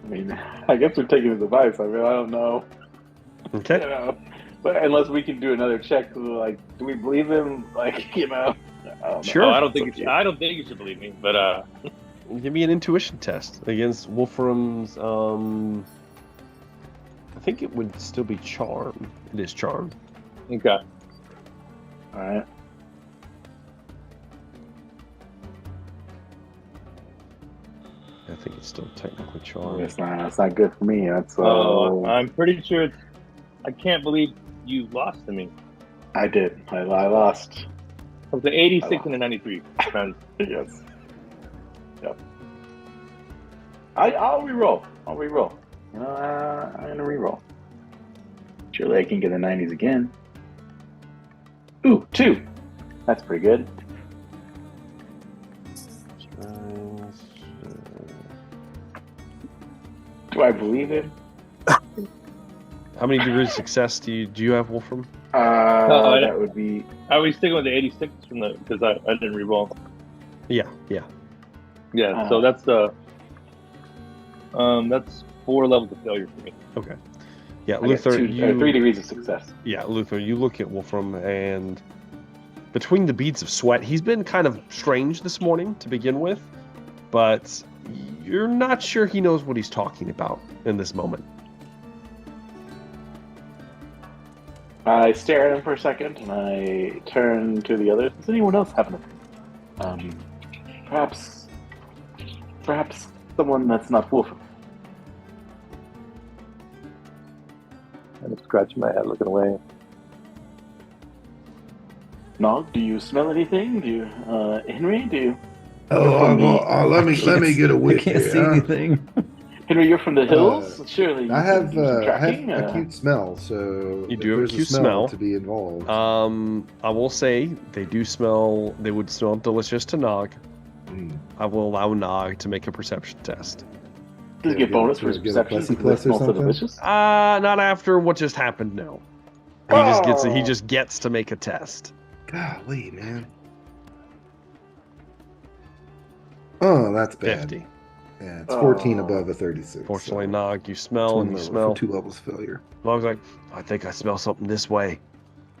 I mean, I guess we're taking his advice. I mean, I don't know. Okay. You know, but unless we can do another check, like, do we believe him? Like, you know. I don't know. Sure. Oh, I don't think you should believe me, but Give me an intuition test against Wolfram's. I think it would still be charm. It is charm. okay. All right. I think it's still technically charm. It's not good for me. That's I'm pretty sure I can't believe you lost to me. I did. I lost. It was an 86 and a 93, friends. Yes. Yep. I'll re-roll. You know, I'm gonna re-roll. Surely I can get the 90s again. Ooh, 2. That's pretty good. Do I believe it? How many degrees of success do you have, Wolfram? That would be. Are we sticking with the 86 from the because I didn't re-roll? Yeah. Yeah, so that's 4 levels of failure for me. Okay. Yeah, I get Luther, 3 degrees of success. Yeah, Luther, you look at Wolfram, and between the beads of sweat, he's been kind of strange this morning to begin with, but you're not sure he knows what he's talking about in this moment. I stare at him for a second, and I turn to the others. Does anyone else have anything? Perhaps someone that's not Wolfram. I'm scratching my head, looking away. Nog, do you smell anything? Do you, Henry? Do you? Let me get a I whiff can't here, see huh? anything. Henry, you're from the hills. Surely you I have can do some tracking. acute smell, so You if do have there's a acute smell. to be involved. I will say they would smell delicious to Nog. Mm. I will allow Nog to make a perception test. Does he get bonus for his Does he get a perception plussy because plus it or smells so something? delicious? Not after what just happened, no. He just gets to make a test. Golly, man. Oh, that's bad. 50. Yeah, it's 14 above a 36. Fortunately, so Nog, you smell and you for smell. 2 levels failure. Nog's like, I think I smell something this way.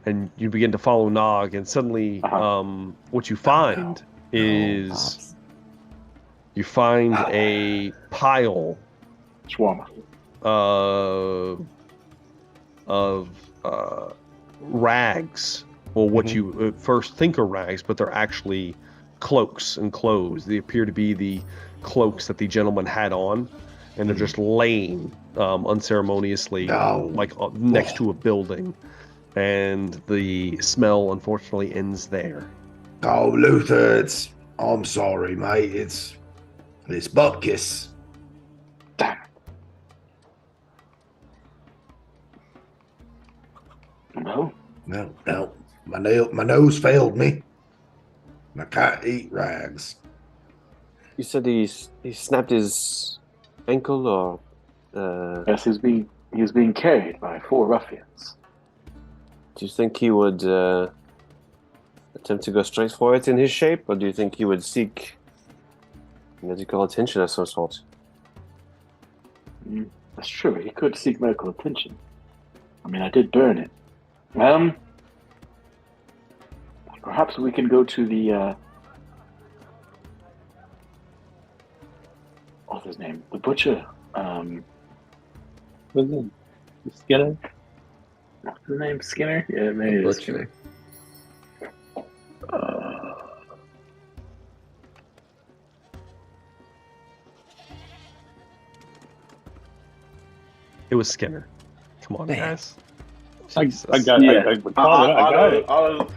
And you begin to follow Nog, and suddenly what you find is you find a pile Shawarma. of rags. Well, what you at first think are rags, but they're actually cloaks and clothes. They appear to be the cloaks that the gentleman had on, and they're just laying unceremoniously next to a building. And the smell, unfortunately, ends there. Oh, Luther, I'm sorry, mate. It's Bupkis. Damn. No. No. My nose failed me. I can't eat rags. You said he snapped his ankle, or Yes, he was being carried by 4 ruffians. do you think he would attempt to go straight for it in his shape, or do you think he would seek medical attention of some sort? That's true. He could seek medical attention. I mean, I did burn it. Perhaps we can go to the what's his name? The butcher. What's his name? Skinner? What's his name? Skinner? Yeah, maybe it is Butcher. It was Skinner. Come on, Damn. guys. I Jesus. got it.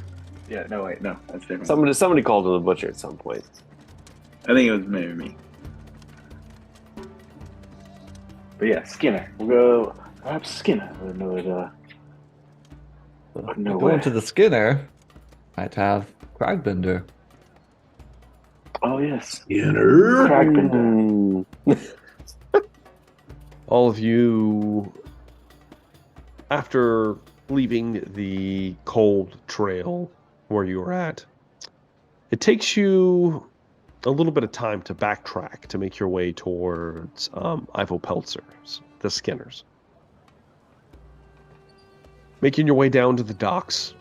Yeah, no, wait, no, that's different. Somebody called him the butcher at some point. I think it was maybe me. But yeah, Skinner. We'll go. Perhaps Skinner. I don't know it. No Going way. to the Skinner, I'd have Cragbender. Oh yes, Skinner. Cragbender. All of you, after leaving the cold trail where you were at, it takes you a little bit of time to backtrack to make your way towards Ivo Peltzer's, the Skinners. Making your way down to the docks,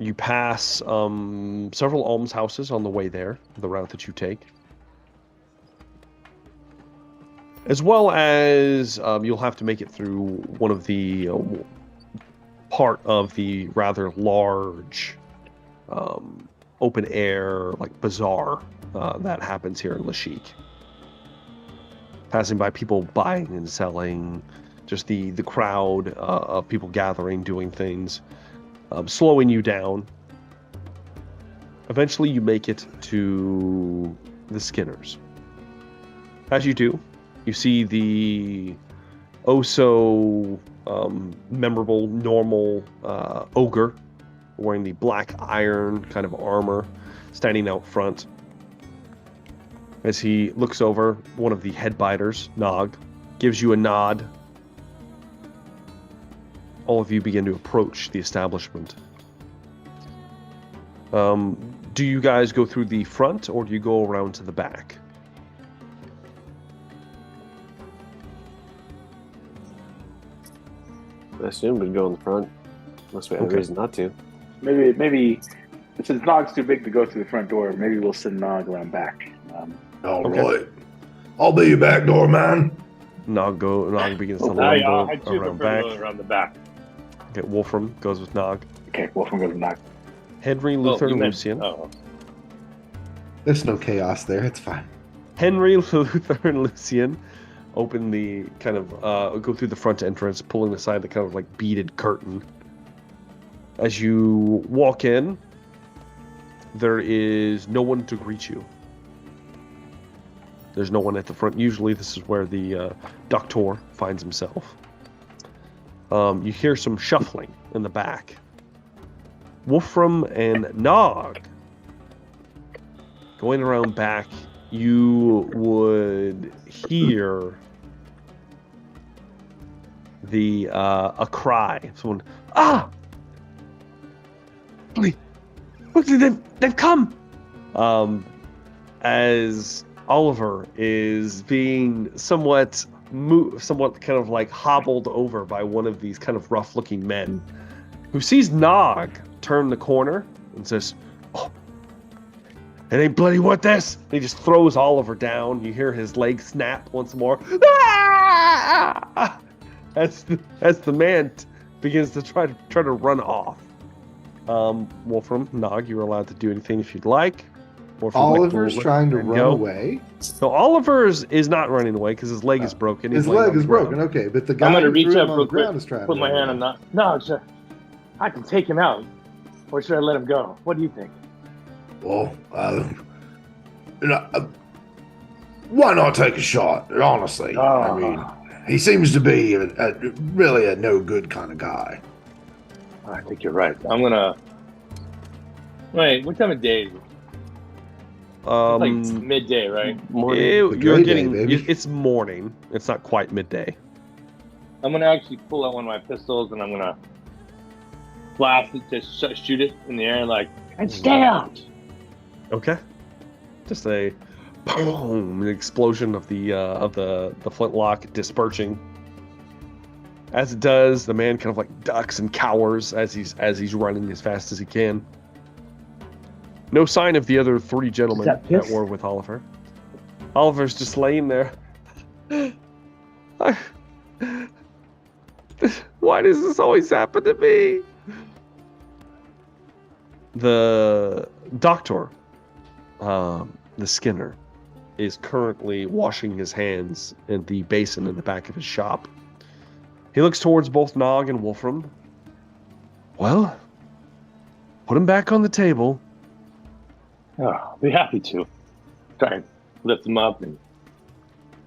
you pass several almshouses on the way there, the route that you take. As well as you'll have to make it through one of the part of the rather large open air bazaar that happens here in Lashik. Passing by people buying and selling, just the crowd of people gathering, doing things, slowing you down. Eventually you make it to the Skinners. As you do, you see the memorable, normal ogre wearing the black iron kind of armor, standing out front. As he looks over, one of the headbiters, Nog, gives you a nod. all of you begin to approach the establishment. Do you guys go through the front, or do you go around to the back? I assume we'd go in the front, unless we have a reason not to. Maybe since Nog's too big to go through the front door, maybe we'll send Nog around back. All right. I'll be your back door, man. Nog begins to I lumber too around prefer back. going around the back. Okay, Wolfram goes with Nog. Okay, Wolfram goes with Nog. Henry, Luther, you and meant- Lucian. Oh, There's no chaos there. It's fine. Henry, Luther, and Lucian open the kind of go through the front entrance, pulling aside the kind of like beaded curtain. As you walk in, there is no one to greet you. There's no one at the front. Usually this is where the doctor finds himself. You hear some shuffling in the back. Wolfram and Nog. Going around back, you would hear a cry. Someone, Please, they've come. As Oliver is being somewhat kind of like hobbled over by one of these kind of rough-looking men, who sees Nog turn the corner and says, "Oh, it ain't bloody what this?" And he just throws Oliver down. You hear his leg snap once more. Ah! As the man begins to try to run off. Wolfram, Nog, you're allowed to do anything if you'd like. Wolfram, Oliver's trying to and run go. away. So Oliver's is not running away because his leg is broken. His He's laying leg on the is ground. broken. Okay, but the guy I'm gonna who reach threw up him on real the ground quick, is trying put to my run hand away. on No, sir. I can take him out. Or should I let him go? What do you think? Well, why not take a shot? Honestly, I mean, he seems to be really a no good kind of guy. I think you're right. I'm gonna. Wait, what time of day is it? It's like midday, right? Morning. You're Day, getting. baby. It's morning. It's not quite midday. I'm gonna actually pull out one of my pistols and I'm gonna blast it, just shoot it in the air, like, and stay out. Okay. Just a boom, an explosion of the flintlock dispersing. As it does, the man kind of like ducks and cowers as he's running as fast as he can. No sign of the other three gentlemen that that piss? were with Oliver. Oliver's just laying there. Why does this always happen to me? The doctor, the Skinner, is currently washing his hands in the basin in the back of his shop. He looks towards both Nog and Wolfram. Well, put him back on the table. Oh, I'll be happy to. Try and lift him up, and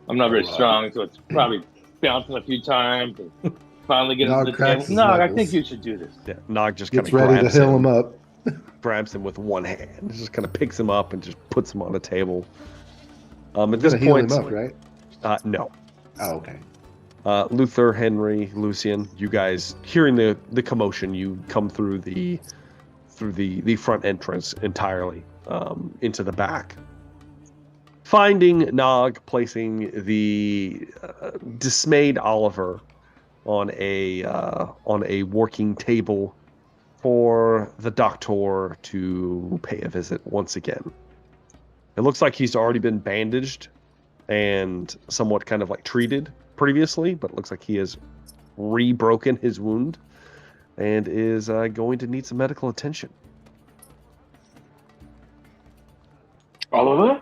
I'm not very strong, so it's probably bouncing a few times and finally get him Nog to the cracks table. his No, I knuckles. think you should do this. Yeah, Nog just kind Gets of ready to grabs heal him up. grabs him with one hand, just kind of picks him up and just puts him on the table. At You're this gonna heal point, him up, right? no. Oh, okay. Luther, Henry, Lucian, you guys hearing the commotion, you come through the front entrance entirely into the back, finding Nog placing the dismayed Oliver on a working table for the doctor to pay a visit once again. It looks like he's already been bandaged and somewhat kind of like treated previously, but it looks like he has re-broken his wound and is going to need some medical attention. Oliver?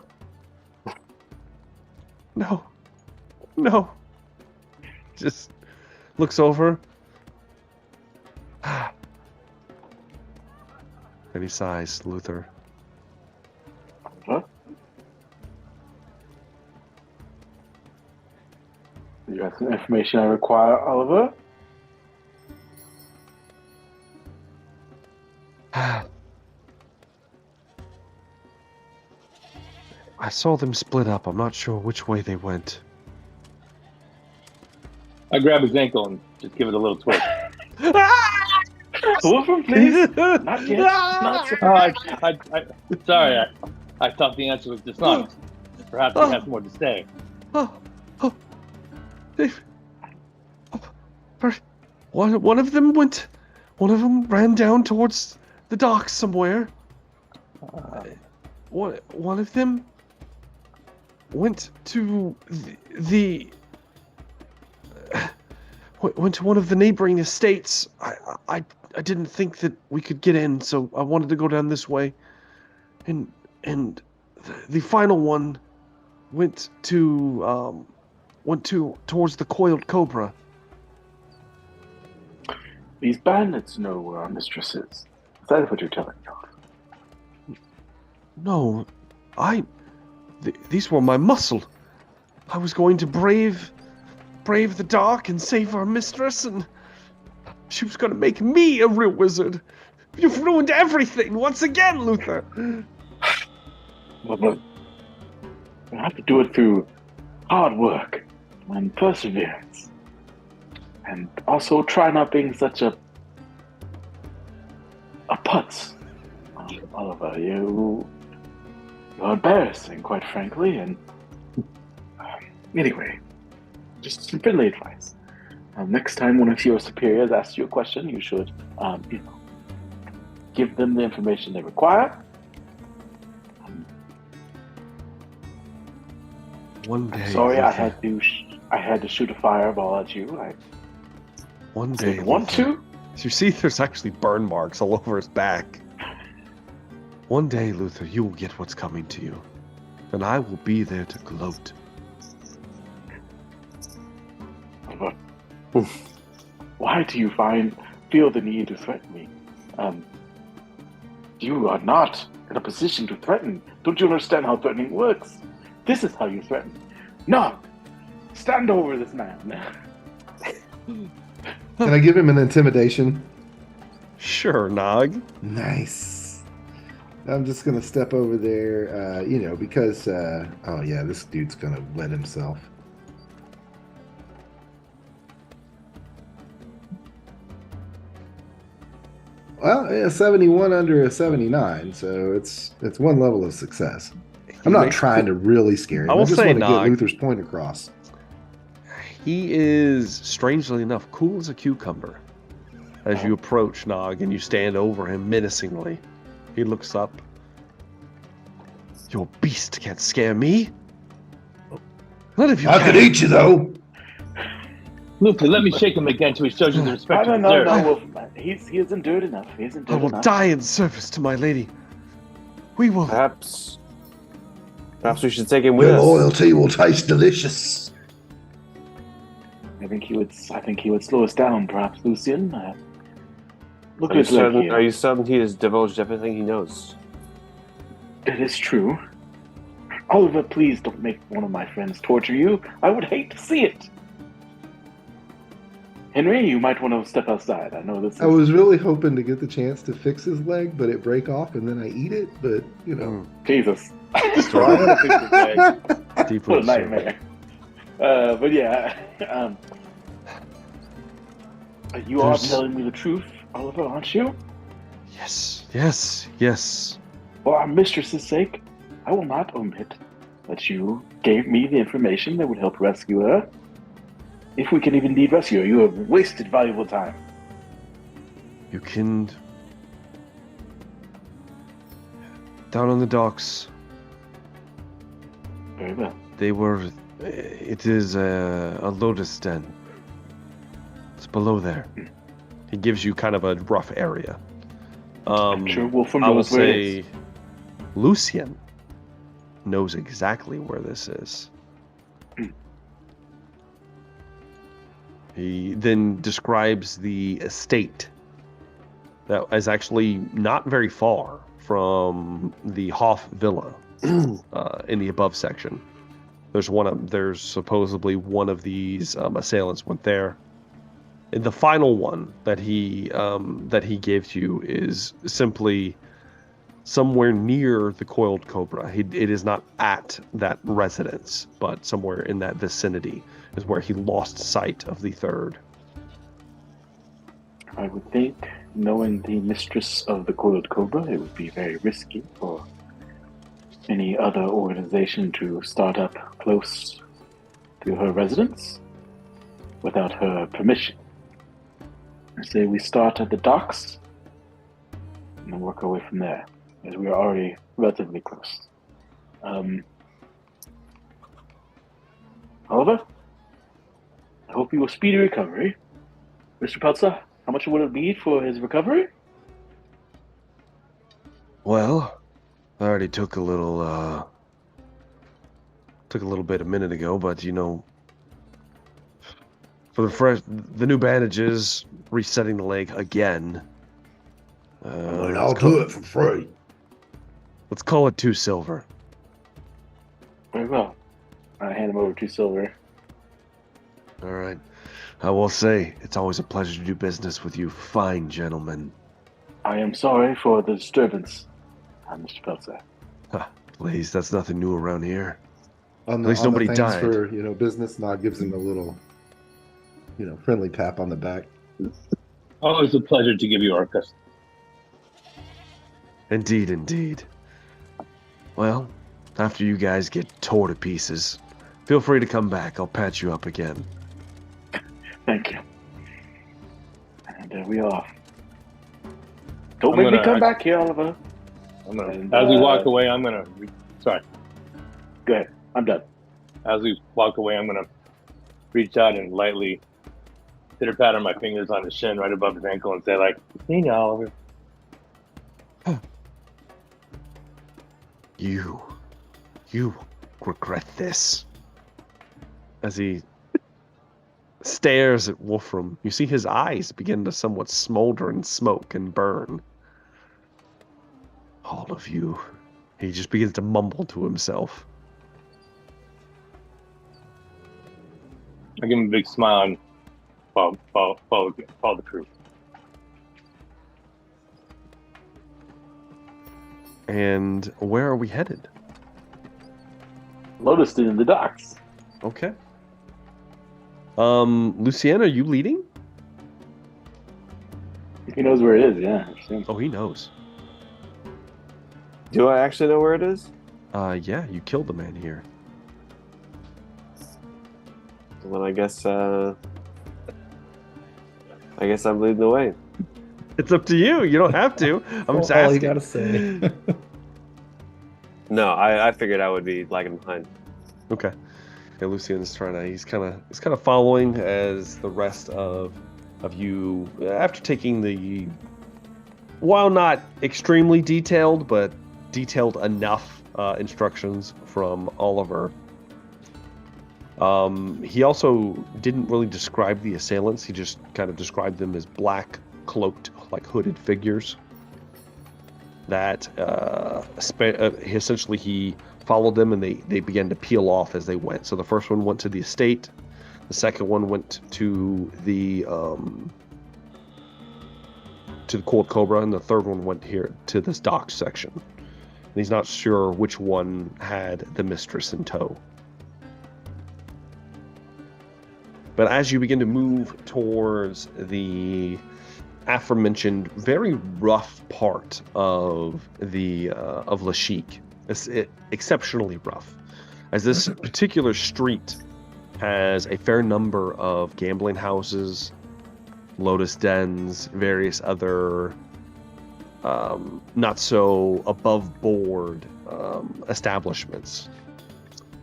No. Just looks over. And he sighs, Luther. Huh? You have some information I require, Oliver? I saw them split up. I'm not sure which way they went. I grab his ankle and just give it a little twist. Wolfram, please. Not yet. Not yet. Sorry, I thought the answer was dishonest. Perhaps he has more to say. One of them ran down towards the docks somewhere. One of them went to went to one of the neighboring estates. I didn't think that we could get in, so I wanted to go down this way. And the final one went towards the coiled cobra. These bandits know where our mistress is. Is that what you're telling me? No, these were my muscle. I was going to brave the dark and save our mistress, and she was going to make me a real wizard. You've ruined everything once again, Luther. Well, we have to do it through hard work and perseverance. And also try not being such a putz. Oliver, you're embarrassing, quite frankly, and anyway, just some friendly advice. Next time one of your superiors asks you a question, you should, give them the information they require. One day. I'm sorry, Luther. I had to shoot a fireball at you. One day. Didn't want to. You see, there's actually burn marks all over his back. One day, Luther, you will get what's coming to you, and I will be there to gloat. Why do you feel the need to threaten me? You are not in a position to threaten. Don't you understand how threatening works? This is how you threaten. No! Stand over this man. Can I give him an intimidation? Sure, Nog. Nice. I'm just gonna step over there, because oh yeah, this dude's gonna wet himself. Well, a 71 under a 79, so it's one level of success. I'm not trying to really scare him. I just want to get Luther's point across. He is, strangely enough, cool as a cucumber. As you approach Nog and you stand over him menacingly, he looks up. Your beast can't scare me. None of you I could eat you, though. Luther, let me shake him again till he shows you the respect he deserves. No. He has endured enough. I will die in service to my lady. We will. Perhaps we should take him with us. Your loyalty will taste delicious. I think he would slow us down, perhaps, Lucian. Look Are you at his leg certain? here. Are you certain he has divulged everything he knows? It is true. Oliver, please don't make one of my friends torture you. I would hate to see it. Henry, you might want to step outside. I know this. I was really hoping to get the chance to fix his leg, but it break off and then I eat it. But Jesus. So I want to fix his leg. Deeply What a nightmare. But yeah, you are telling me the truth, Oliver, aren't you? Yes. For our mistress's sake, I will not omit that you gave me the information that would help rescue her. If we can even indeed rescue her, you have wasted valuable time. You can... Down on the docks. Very well. They were... It is a lotus den. It's below there. He gives you kind of a rough area. I'm sure Wolfram I will knows where it is. say Lucian knows exactly where this is. He then describes the estate that is actually not very far from the Hoff Villa in the above section. There's supposedly one of these assailants went there. And the final one that he gave to you is simply somewhere near the coiled cobra. It is not at that residence, but somewhere in that vicinity is where he lost sight of the third. I would think, knowing the mistress of the Coiled Cobra, it would be very risky for any other organization to start up close to her residence without her permission. I say we start at the docks and then work our way from there, as we are already relatively close. However, I hope you will speedy recovery. Mr. Peltzer, how much would it be for his recovery? Well, I already took a little bit a minute ago, but for the new bandages, resetting the leg again. I'll do it for free. Let's call it 2 silver. Very well. I hand him over 2 silver. All right. I will say, it's always a pleasure to do business with you fine gentlemen. I am sorry for the disturbance, Mr. Peltzer. Please, that's nothing new around here. At least nobody died. For business nod, gives him a little, friendly tap on the back. Always a pleasure to give you our custom. Indeed, indeed. Well, after you guys get tore to pieces, feel free to come back. I'll patch you up again. Thank you. And we are. Don't make me come back here, Oliver. As we walk away, sorry. Go ahead. I'm done. As we walk away, I'm gonna reach out and lightly pitter patter my fingers on his shin right above his ankle and say, like, "Hey, Oliver." You regret this. As he stares at Wolfram, you see his eyes begin to somewhat smolder and smoke and burn. All of you. He just begins to mumble to himself. I give him a big smile and follow the crew. And where are we headed? Lotus in the docks. Okay. Luciana, are you leading? He knows where it is, yeah. Oh, he knows. Do I actually know where it is? Yeah, you killed the man here. Well, I guess I'm leading the way. It's up to you. You don't have to. I'm just asking. All you gotta say. No, I figured I would be lagging behind. Okay. Yeah, Lucian's he's kind of following as the rest of you, after taking the, while not extremely detailed, but detailed enough instructions from Oliver. He also didn't really describe the assailants. He just kind of described them as black, cloaked, like hooded figures. That essentially he followed them, and they began to peel off as they went. So the first one went to the estate, the second one went to the Coiled Cobra, and the third one went here to this dock section. And he's not sure which one had the mistress in tow. But as you begin to move towards the aforementioned very rough part of the of Lashik, it's exceptionally rough, as this particular street has a fair number of gambling houses, Lotus dens, various other not so above board establishments.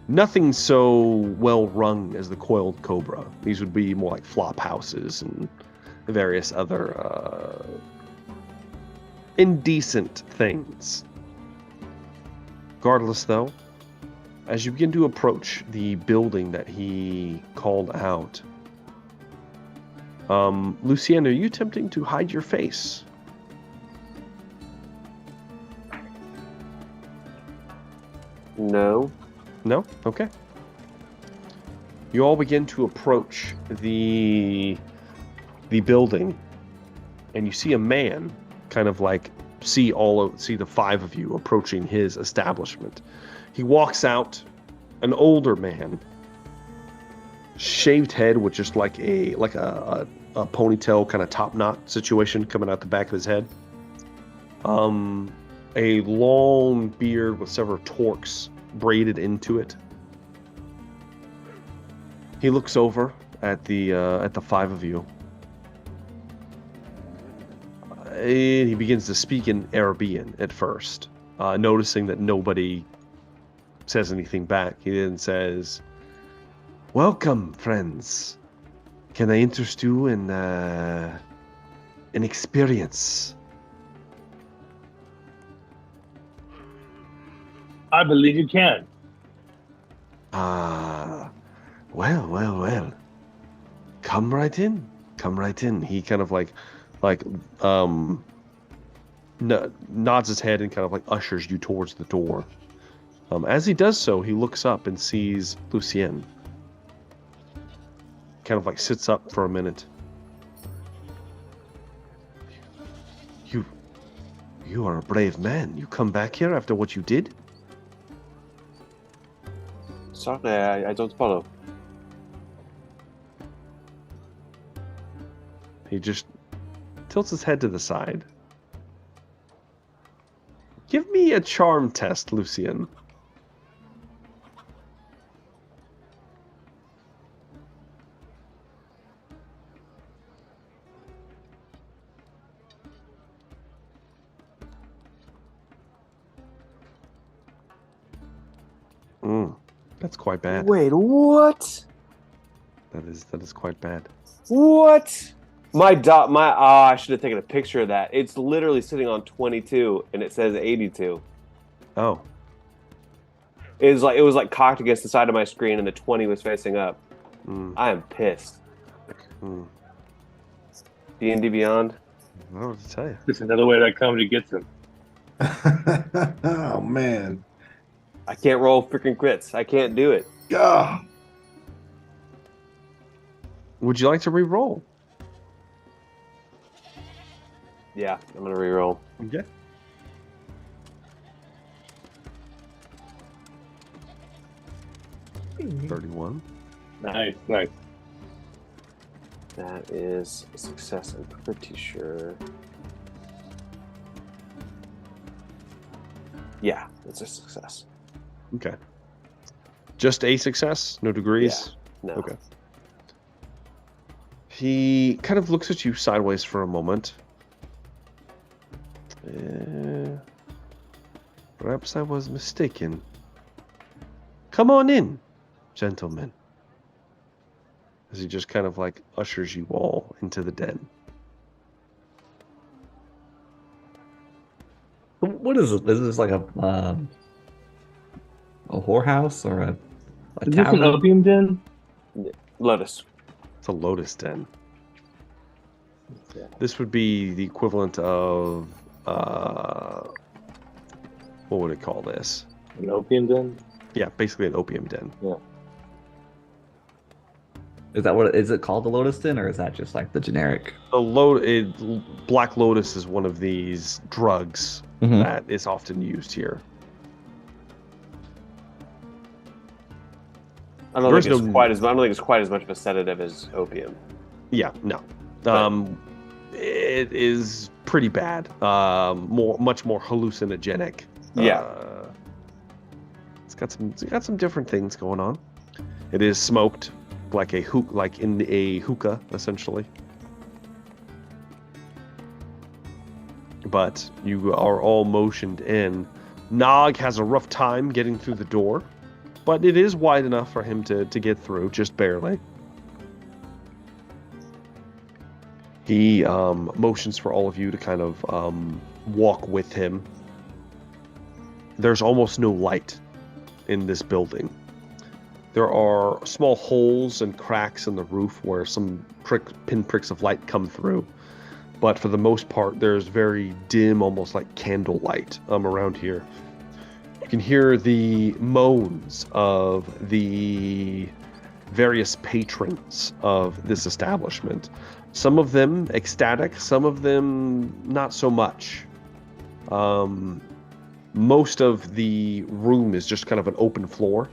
Nothing so well rung as the Coiled Cobra. These would be more like flop houses and various other indecent things. Regardless, though, as you begin to approach the building that he called out, Luciana, are you attempting to hide your face? No. No? Okay. You all begin to approach the building, and you see a man kind of like see the 5 of you approaching his establishment. He walks out, an older man, shaved head with just like a ponytail kind of top knot situation coming out the back of his head. A long beard with several torques braided into it. He looks over at the five of you. And he begins to speak in Arabian at first, noticing that nobody says anything back. He then says, "Welcome, friends. Can I interest you in an experience?" I believe you can. Well. Come right in. He kind of nods his head and kind of like ushers you towards the door. As he does so, he looks up and sees Lucien. Kind of like sits up for a minute. You are a brave man. You come back here after what you did? Sorry, I don't follow. He just tilts his head to the side. Give me a charm test, Lucien. That's quite bad. Wait, what? That is quite bad. What? I should have taken a picture of that. It's literally sitting on 22 and it says 82. Oh. It was like cocked against the side of my screen and the 20 was facing up. I am pissed. D&D Beyond. I don't know what to tell you. Just another way that comedy gets him. Oh man. I can't roll freaking crits. I can't do it. Yeah. Would you like to re-roll? Yeah, I'm gonna re-roll. Okay. $31. Nice. That is a success, I'm pretty sure. Yeah, it's a success. Okay. Just a success? No degrees? Yeah, no. Okay. He kind of looks at you sideways for a moment. Perhaps I was mistaken. Come on in, gentlemen. As he just kind of like ushers you all into the den. What is it? Is this like a whorehouse or a Is this an tavern? opium den? Lotus. It's a lotus den. Yeah. This would be the equivalent of what would it call this? An opium den? Yeah, basically an opium den. Yeah. Is that what is it called, the Lotus Den, or is that just like the generic? Black Lotus is one of these drugs that is often used here. I don't think it's quite as much of a sedative as opium. Yeah, no. It is pretty bad. Much more hallucinogenic. Yeah. It's got some different things going on. It is smoked like in a hookah, essentially. But you are all motioned in. Nog has a rough time getting through the door, but it is wide enough for him to get through, just barely. He motions for all of you to kind of walk with him. There's almost no light in this building. There are small holes and cracks in the roof where some pinpricks of light come through. But for the most part, there's very dim, almost like candlelight around here. You can hear the moans of the various patrons of this establishment. Some of them ecstatic, some of them not so much. Most of the room is just kind of an open floor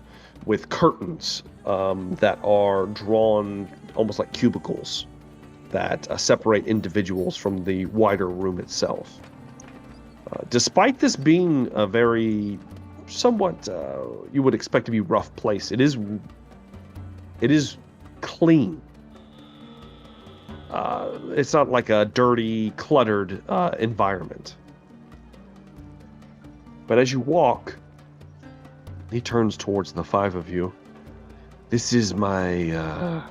with curtains that are drawn almost like cubicles that separate individuals from the wider room itself. Despite this being a very somewhat you would expect to be rough place, it is clean. It's not like a dirty, cluttered environment. But as you walk, he turns towards the five of you. This is my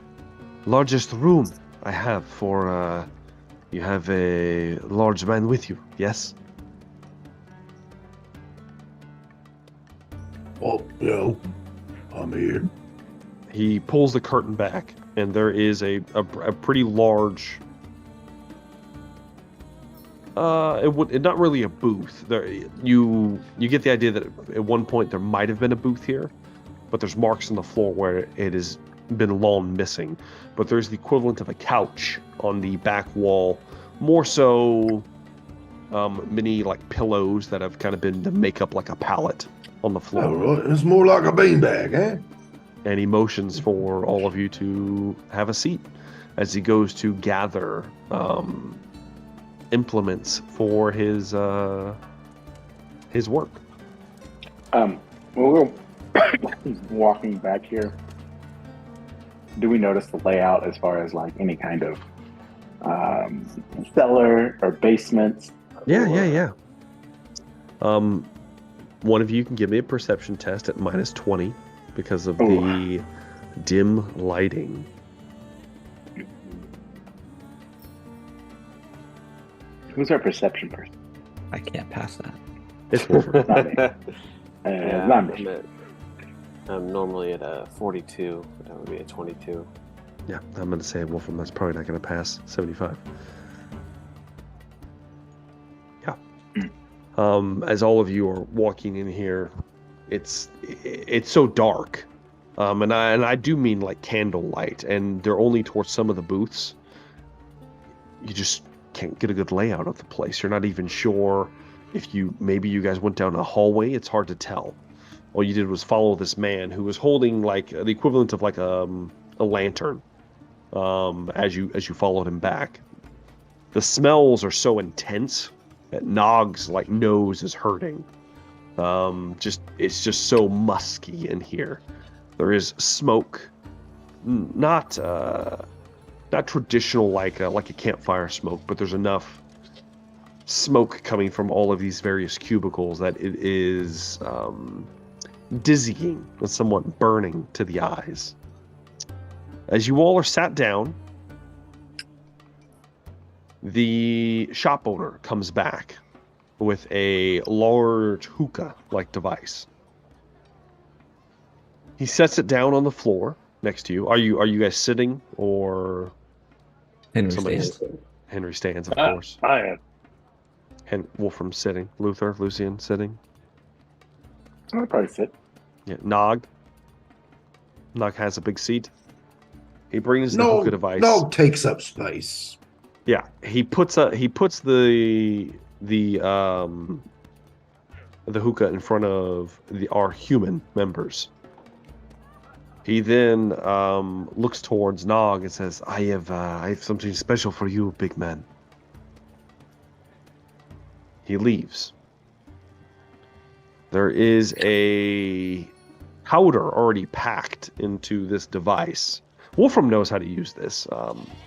largest room I have for... you have a large man with you, yes? Oh, no. I'm here. He pulls the curtain back, and there is a pretty large... not really a booth. There, you get the idea that at one point there might have been a booth here, but there's marks on the floor where it has been long missing. But there's the equivalent of a couch on the back wall, more so many like pillows that have kind of been to make up like a pallet on the floor. All right. It's more like a beanbag, eh? And he motions for all of you to have a seat as he goes to gather implements for his work. When we're walking back here, do we notice the layout as far as like any kind of cellar or basements? Yeah. One of you can give me a perception test at -20 because of the dim lighting. Who's our perception person? I can't pass that. It's Wolfram. Not me. Yeah, not me. I'm normally at a 42. That would be a 22. Yeah, I'm going to say Wolfram. That's probably not going to pass 75. Yeah. As all of you are walking in here, it's so dark, and I do mean like candlelight, and they're only towards some of the booths. You just can't get a good layout of the place. You're not even sure if maybe you guys went down a hallway. It's hard to tell. All you did was follow this man who was holding like the equivalent of like a lantern. As you followed him back, the smells are so intense that Nog's like nose is hurting. It's just so musky in here. There is smoke, not traditional like a campfire smoke, but there's enough smoke coming from all of these various cubicles that it is dizzying and somewhat burning to the eyes. As you all are sat down, the shop owner comes back with a large hookah-like device. He sets it down on the floor next to you. Are you guys sitting or Henry somebody? stands. Henry stands, of course. I am. Wolfram sitting. Luther, Lucian sitting. I'll probably sit. Yeah, Nog has a big seat. He brings the hookah device. No takes up space. Yeah, he puts the hookah in front of our human members. He then looks towards Nog and says, I have something special for you, big man." He leaves. There is a powder already packed into this device. Wolfram knows how to use this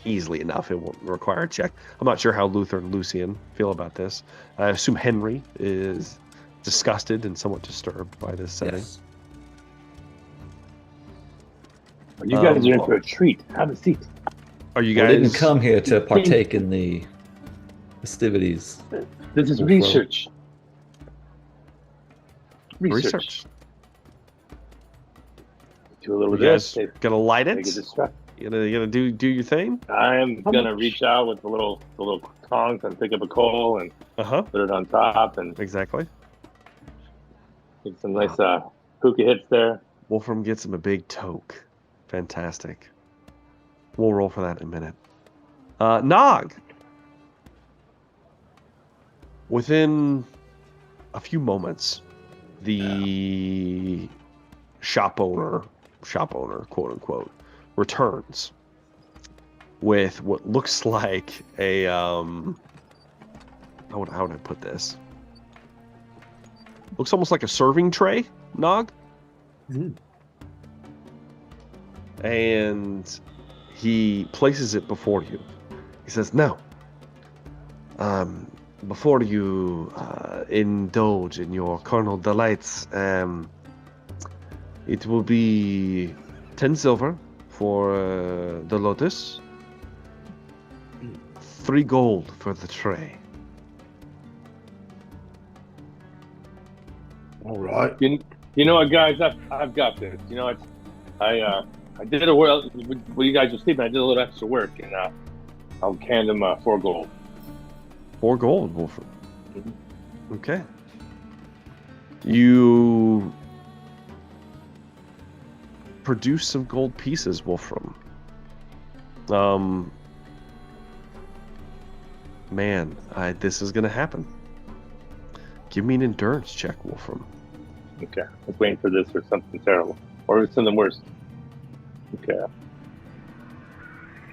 easily enough. It won't require a check. I'm not sure how Luther and Lucian feel about this. I assume Henry is disgusted and somewhat disturbed by this setting. Yes. You guys are in for a treat. Have a seat. Are you We guys... didn't come here to partake in the festivities. This is research. Research. Do a little You guys this. gonna light Take a it? distract. You gonna do your thing? I am gonna reach out with the little tongs and pick up a coal and put it on top and Exactly. get some nice hookah hits there. Wolfram gets him a big toke. Fantastic. We'll roll for that in a minute. Nog. Within a few moments, the shop owner, quote unquote, returns. with what looks like a how would I put this? Looks almost like a serving tray, Nog. Mm. And he places it before you. He says, "Now, before you indulge in your carnal delights, it will be 10 silver for the lotus, 3 gold for the tray." All right. You know what, guys? I've got this. You know, I did a well. When you guys were sleeping, I did a little extra work, and I'll hand them 4 gold. 4 gold, Wolfram. Okay. You produce some gold pieces, Wolfram. Man, this is gonna happen. Give me an endurance check, Wolfram. Okay, I was waiting for this or something terrible, or something worse. Okay, I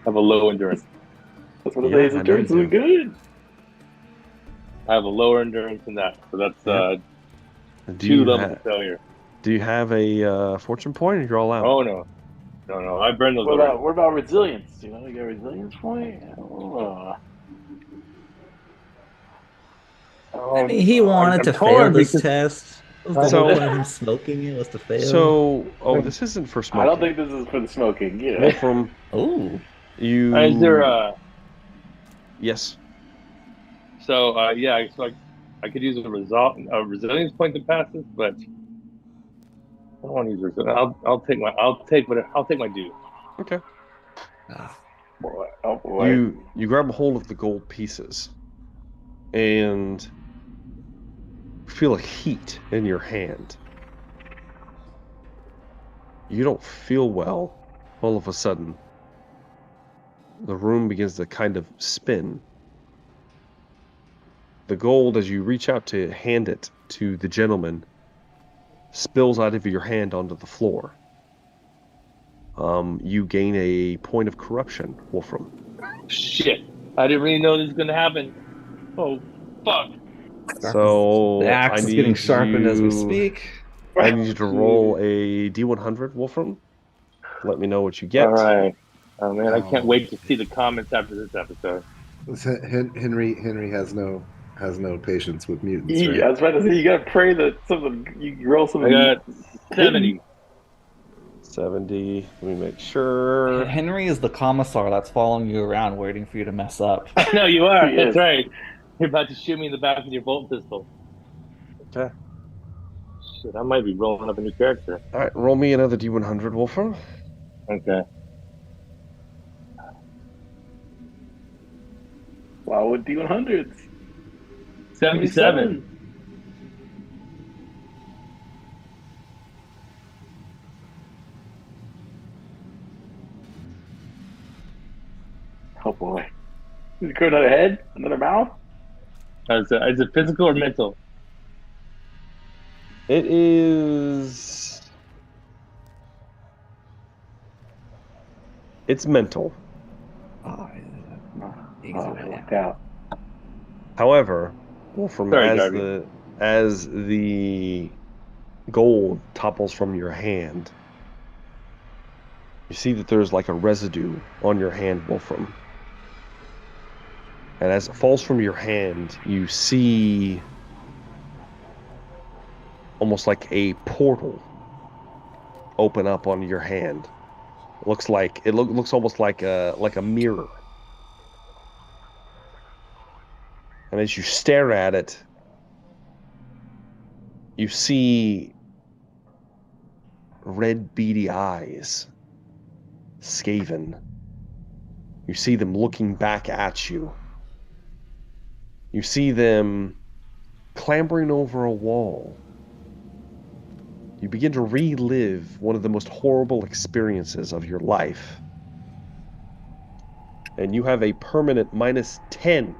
have a low endurance. That's what Yeah, it is. I know Endurance you is good. I have a lower endurance than that, so that's Yeah. 2 levels of failure. Do you have a fortune point, or you're all out? Oh no, I burned those. What about resilience? You know, you got a resilience point. I mean, he wanted I'm to torn fail this because- test. Was the So- whole point of him smoking it was to fail? So, this isn't for I smoking. don't think this is for the smoking. Yeah. Wolfram, Ooh. you. Is there Yes. so I could use a resilience point to pass this, but I don't want to use resilience. I'll take my due. Okay. Ah, Boy, oh boy. You grab a hold of the gold pieces, and feel a heat in your hand. You don't feel well. All of a sudden, the room begins to kind of spin. The gold, as you reach out to hand it to the gentleman, spills out of your hand onto the floor. You gain a point of corruption, Wolfram. Shit, I didn't really know this was gonna happen. Oh fuck! So the axe I is getting need sharpened as we you- speak. I need you to roll a D100, Wolfram. Let me know what you get. All right. Oh man, I can't Oh. wait to see the comments after this episode. Henry has no patience with mutants. I Right? was about to say you gotta pray that you roll I something. got 70. 70. Let me make sure. Henry is the commissar that's following you around, waiting for you to mess up. I know you are. He That's is. right. You're about to shoot me in the back with your bolt pistol. Okay. Shit, I might be rolling up a new character. All right, roll me another D100, Wolfram. Okay. Wow, with D100s. 77. Oh boy. Is it another head? Another mouth? Is it physical or mental? It is. It's mental. Oh, it worked out. However, Wolfram, Sorry, as Darby. the gold topples from your hand, you see that there's like a residue on your hand, Wolfram. And as it falls from your hand, you see almost like a portal open up on your hand. It looks almost like a mirror. And as you stare at it, you see red beady eyes, Skaven. You see them looking back at you. You see them clambering over a wall. You begin to relive one of the most horrible experiences of your life. And you have a permanent -10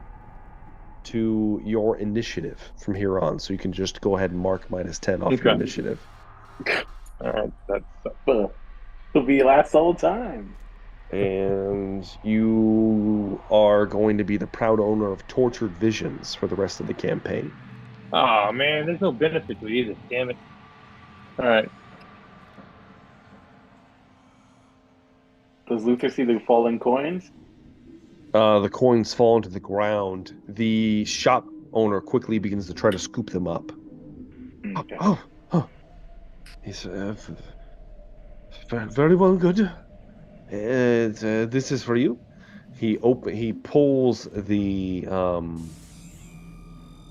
to your initiative from here on. So you can just go ahead and mark -10 off your Okay. initiative. All right. That's It'll be last all time. and you are going to be the proud owner of Tortured Visions for the rest of the campaign. Oh man, there's no benefit to it either. Damn it. All right. Does Luther see the falling coins? The coins fall into the ground. The shop owner quickly begins to try to scoop them up. Okay. Oh. He's very well, good. This is for you. He pulls the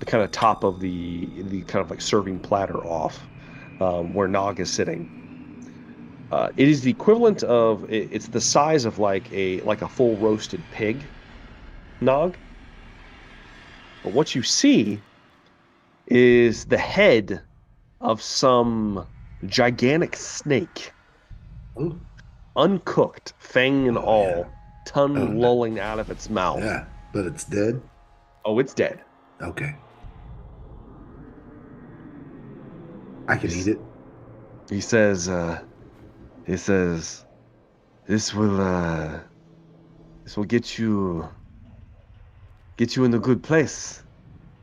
kind of top of the kind of like serving platter off, where Nog is sitting. It is the equivalent of it's the size of like a full roasted pig, Nog. But what you see is the head of some gigantic snake, Oh, uncooked, fang and oh yeah. all, tongue Oh no. lolling out of its mouth. Yeah, but it's dead. Oh, it's dead. Okay. I can eat it. He says, this will get you in a good place,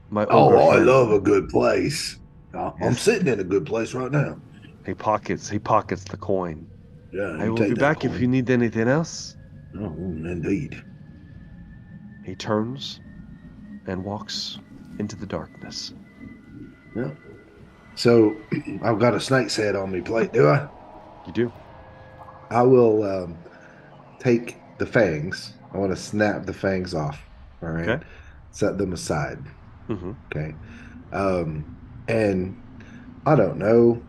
my ogre Oh, I friend. love a good place. I'm Yes. sitting in a good place right now. He pockets the coin. Yeah, I you will take be that back if coin. you need anything else. Oh, indeed. He turns and walks into the darkness. Yeah. So I've got a snake's head on me plate, do I? You do. I will take the fangs. I want to snap the fangs off. All right. Okay. Set them aside. Mm-hmm. Okay. And I don't know.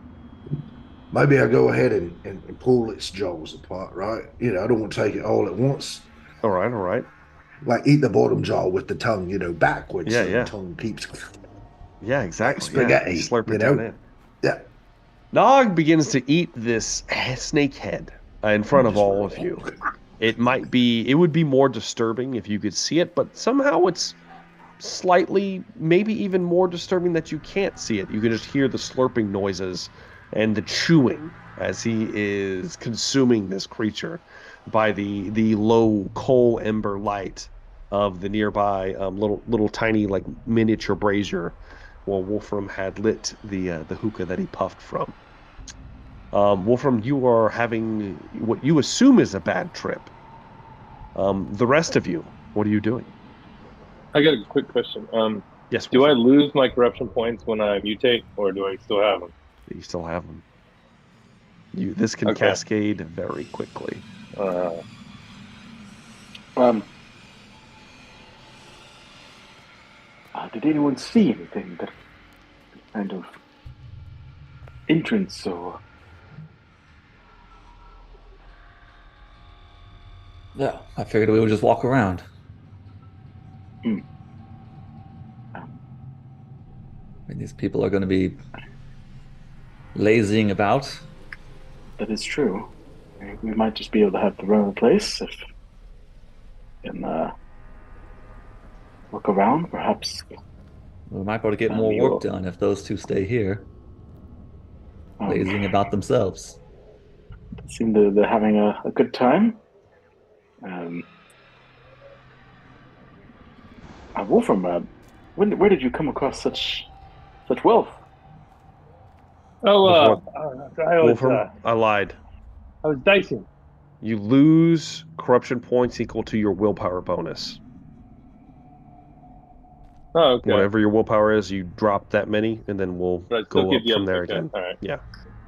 Maybe I go ahead and pull its jaws apart, right? I don't want to take it all at once. All right. All right. Like eat the bottom jaw with the tongue, backwards, Yeah. so the Yeah. tongue keeps Yeah. like Exactly. Yeah. You spaghetti, slurp it down in. Yeah. Nog begins to eat this snake head in front of Just all of you. It would be more disturbing if you could see it, but somehow it's slightly, maybe even more disturbing that you can't see it. You can just hear the slurping noises and the chewing as he is consuming this creature by the low coal ember light of the nearby little tiny like miniature brazier while Wolfram had lit the hookah that he puffed from. Wolfram, you are having what you assume is a bad trip. The rest of you, what are you doing? I got a quick question. Yes, Do I Wolfram, lose my corruption points when I mutate, or do I still have them? you still have them. This can Okay. cascade very quickly. Um, did anyone see anything that kind of entrance or? Yeah, I figured we would just walk around. Hmm. I mean, these people are going to be lazying about. That is true. We might just be able to have the run of the place if we can look around, perhaps. We might be able to get more work done if those two stay here, lazying about themselves. They seem to they're having a good time. Wolfram, where did you come across such wealth? Oh, Wolfram, I lied. I was dicing. You lose corruption points equal to your willpower bonus. Oh, okay. Whatever your willpower is, you drop that many, and then we'll But I still go keep up the from other. there Okay. again. All right. Yeah.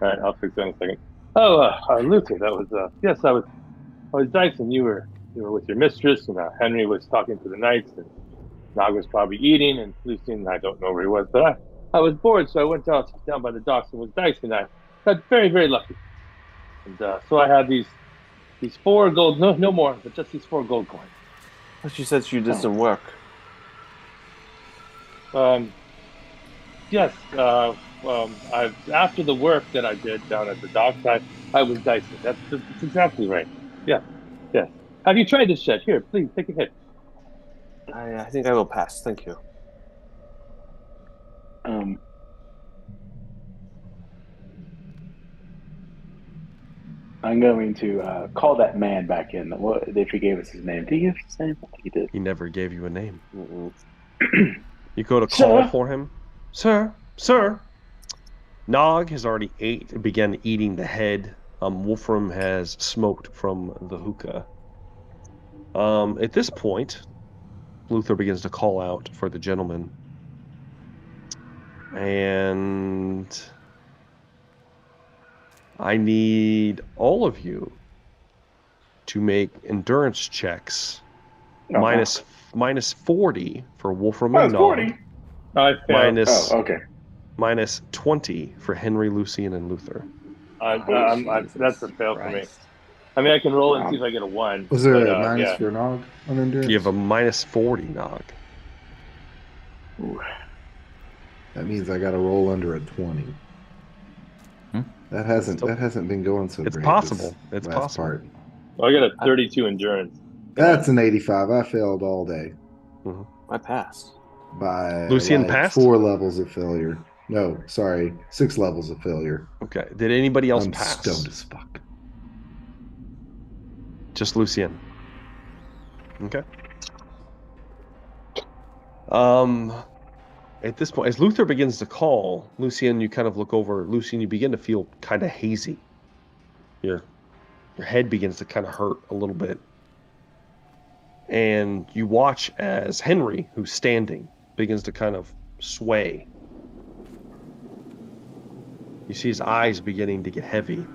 All right. I'll fix that in a second. Oh, Luther, that was yes, I was dicing. You were with your mistress, and Henry was talking to the knights, and Nog was probably eating, and Lucian, I don't know where he was, but I was bored, so I went down by the docks and was dicing. I got very, very lucky, and so I had these 4 gold, no more, but just these 4 gold coins. But she said she did some work. Yes. After the work that I did down at the docks, I was dicing. That's exactly right. Yeah. Yes. Have you tried this yet? Here, please take a hit. I think I will pass. Thank you. I'm going to call that man back in. What if he gave us his name? Did he give us his name? I think he did. He never gave you a name. Mm-mm. You go to call Sir? for him. Sir, sir. Nog has already began eating the head. Wolfram has smoked from the hookah. At this point, Luther begins to call out for the gentleman. And I need all of you to make endurance checks. Oh, Minus 40 for Wolfram Oh, and it's Nog. 40. I failed. Oh, okay. Minus 20 for Henry, Lucian, and Luther. That's a fail for me. Christ. I mean, I can roll and see if I get a 1. Was there but, a minus yeah. for Nog on endurance? You have a minus 40, Nog. That means I got to roll under a 20. That hasn't been going so It's great. possible. this It's last possible. part. Well, I got a 32 endurance. That's an 85. I failed all day I passed. by Lucian like passed? 4 levels of failure. No, sorry, 6 levels of failure. Okay. Did anybody else I'm pass? stoned as fuck. Just Lucian. Okay. At this point, as Luther begins to call, Lucian, you kind of look over. Lucian, you begin to feel kind of hazy. Your head begins to kind of hurt a little bit. And you watch as Henry, who's standing, begins to kind of sway. You see his eyes beginning to get heavy.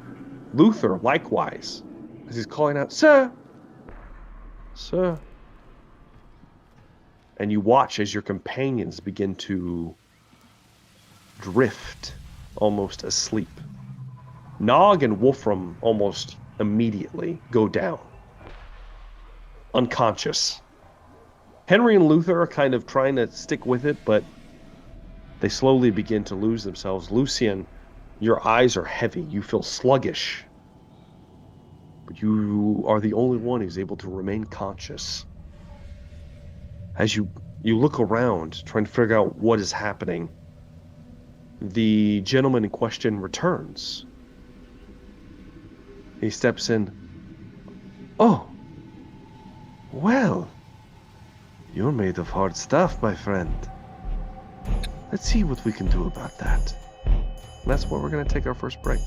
Luther, likewise, as he's calling out, "Sir! Sir!" And you watch as your companions begin to drift, almost asleep. Nog and Wolfram almost immediately go down, unconscious. Henry and Luther are kind of trying to stick with it, but they slowly begin to lose themselves. Lucian, your eyes are heavy. You feel sluggish. But you are the only one who's able to remain conscious. As you look around, trying to figure out what is happening, the gentleman in question returns. He steps in. "Oh, well, you're made of hard stuff, my friend. Let's see what we can do about that." And that's where we're going to take our first break.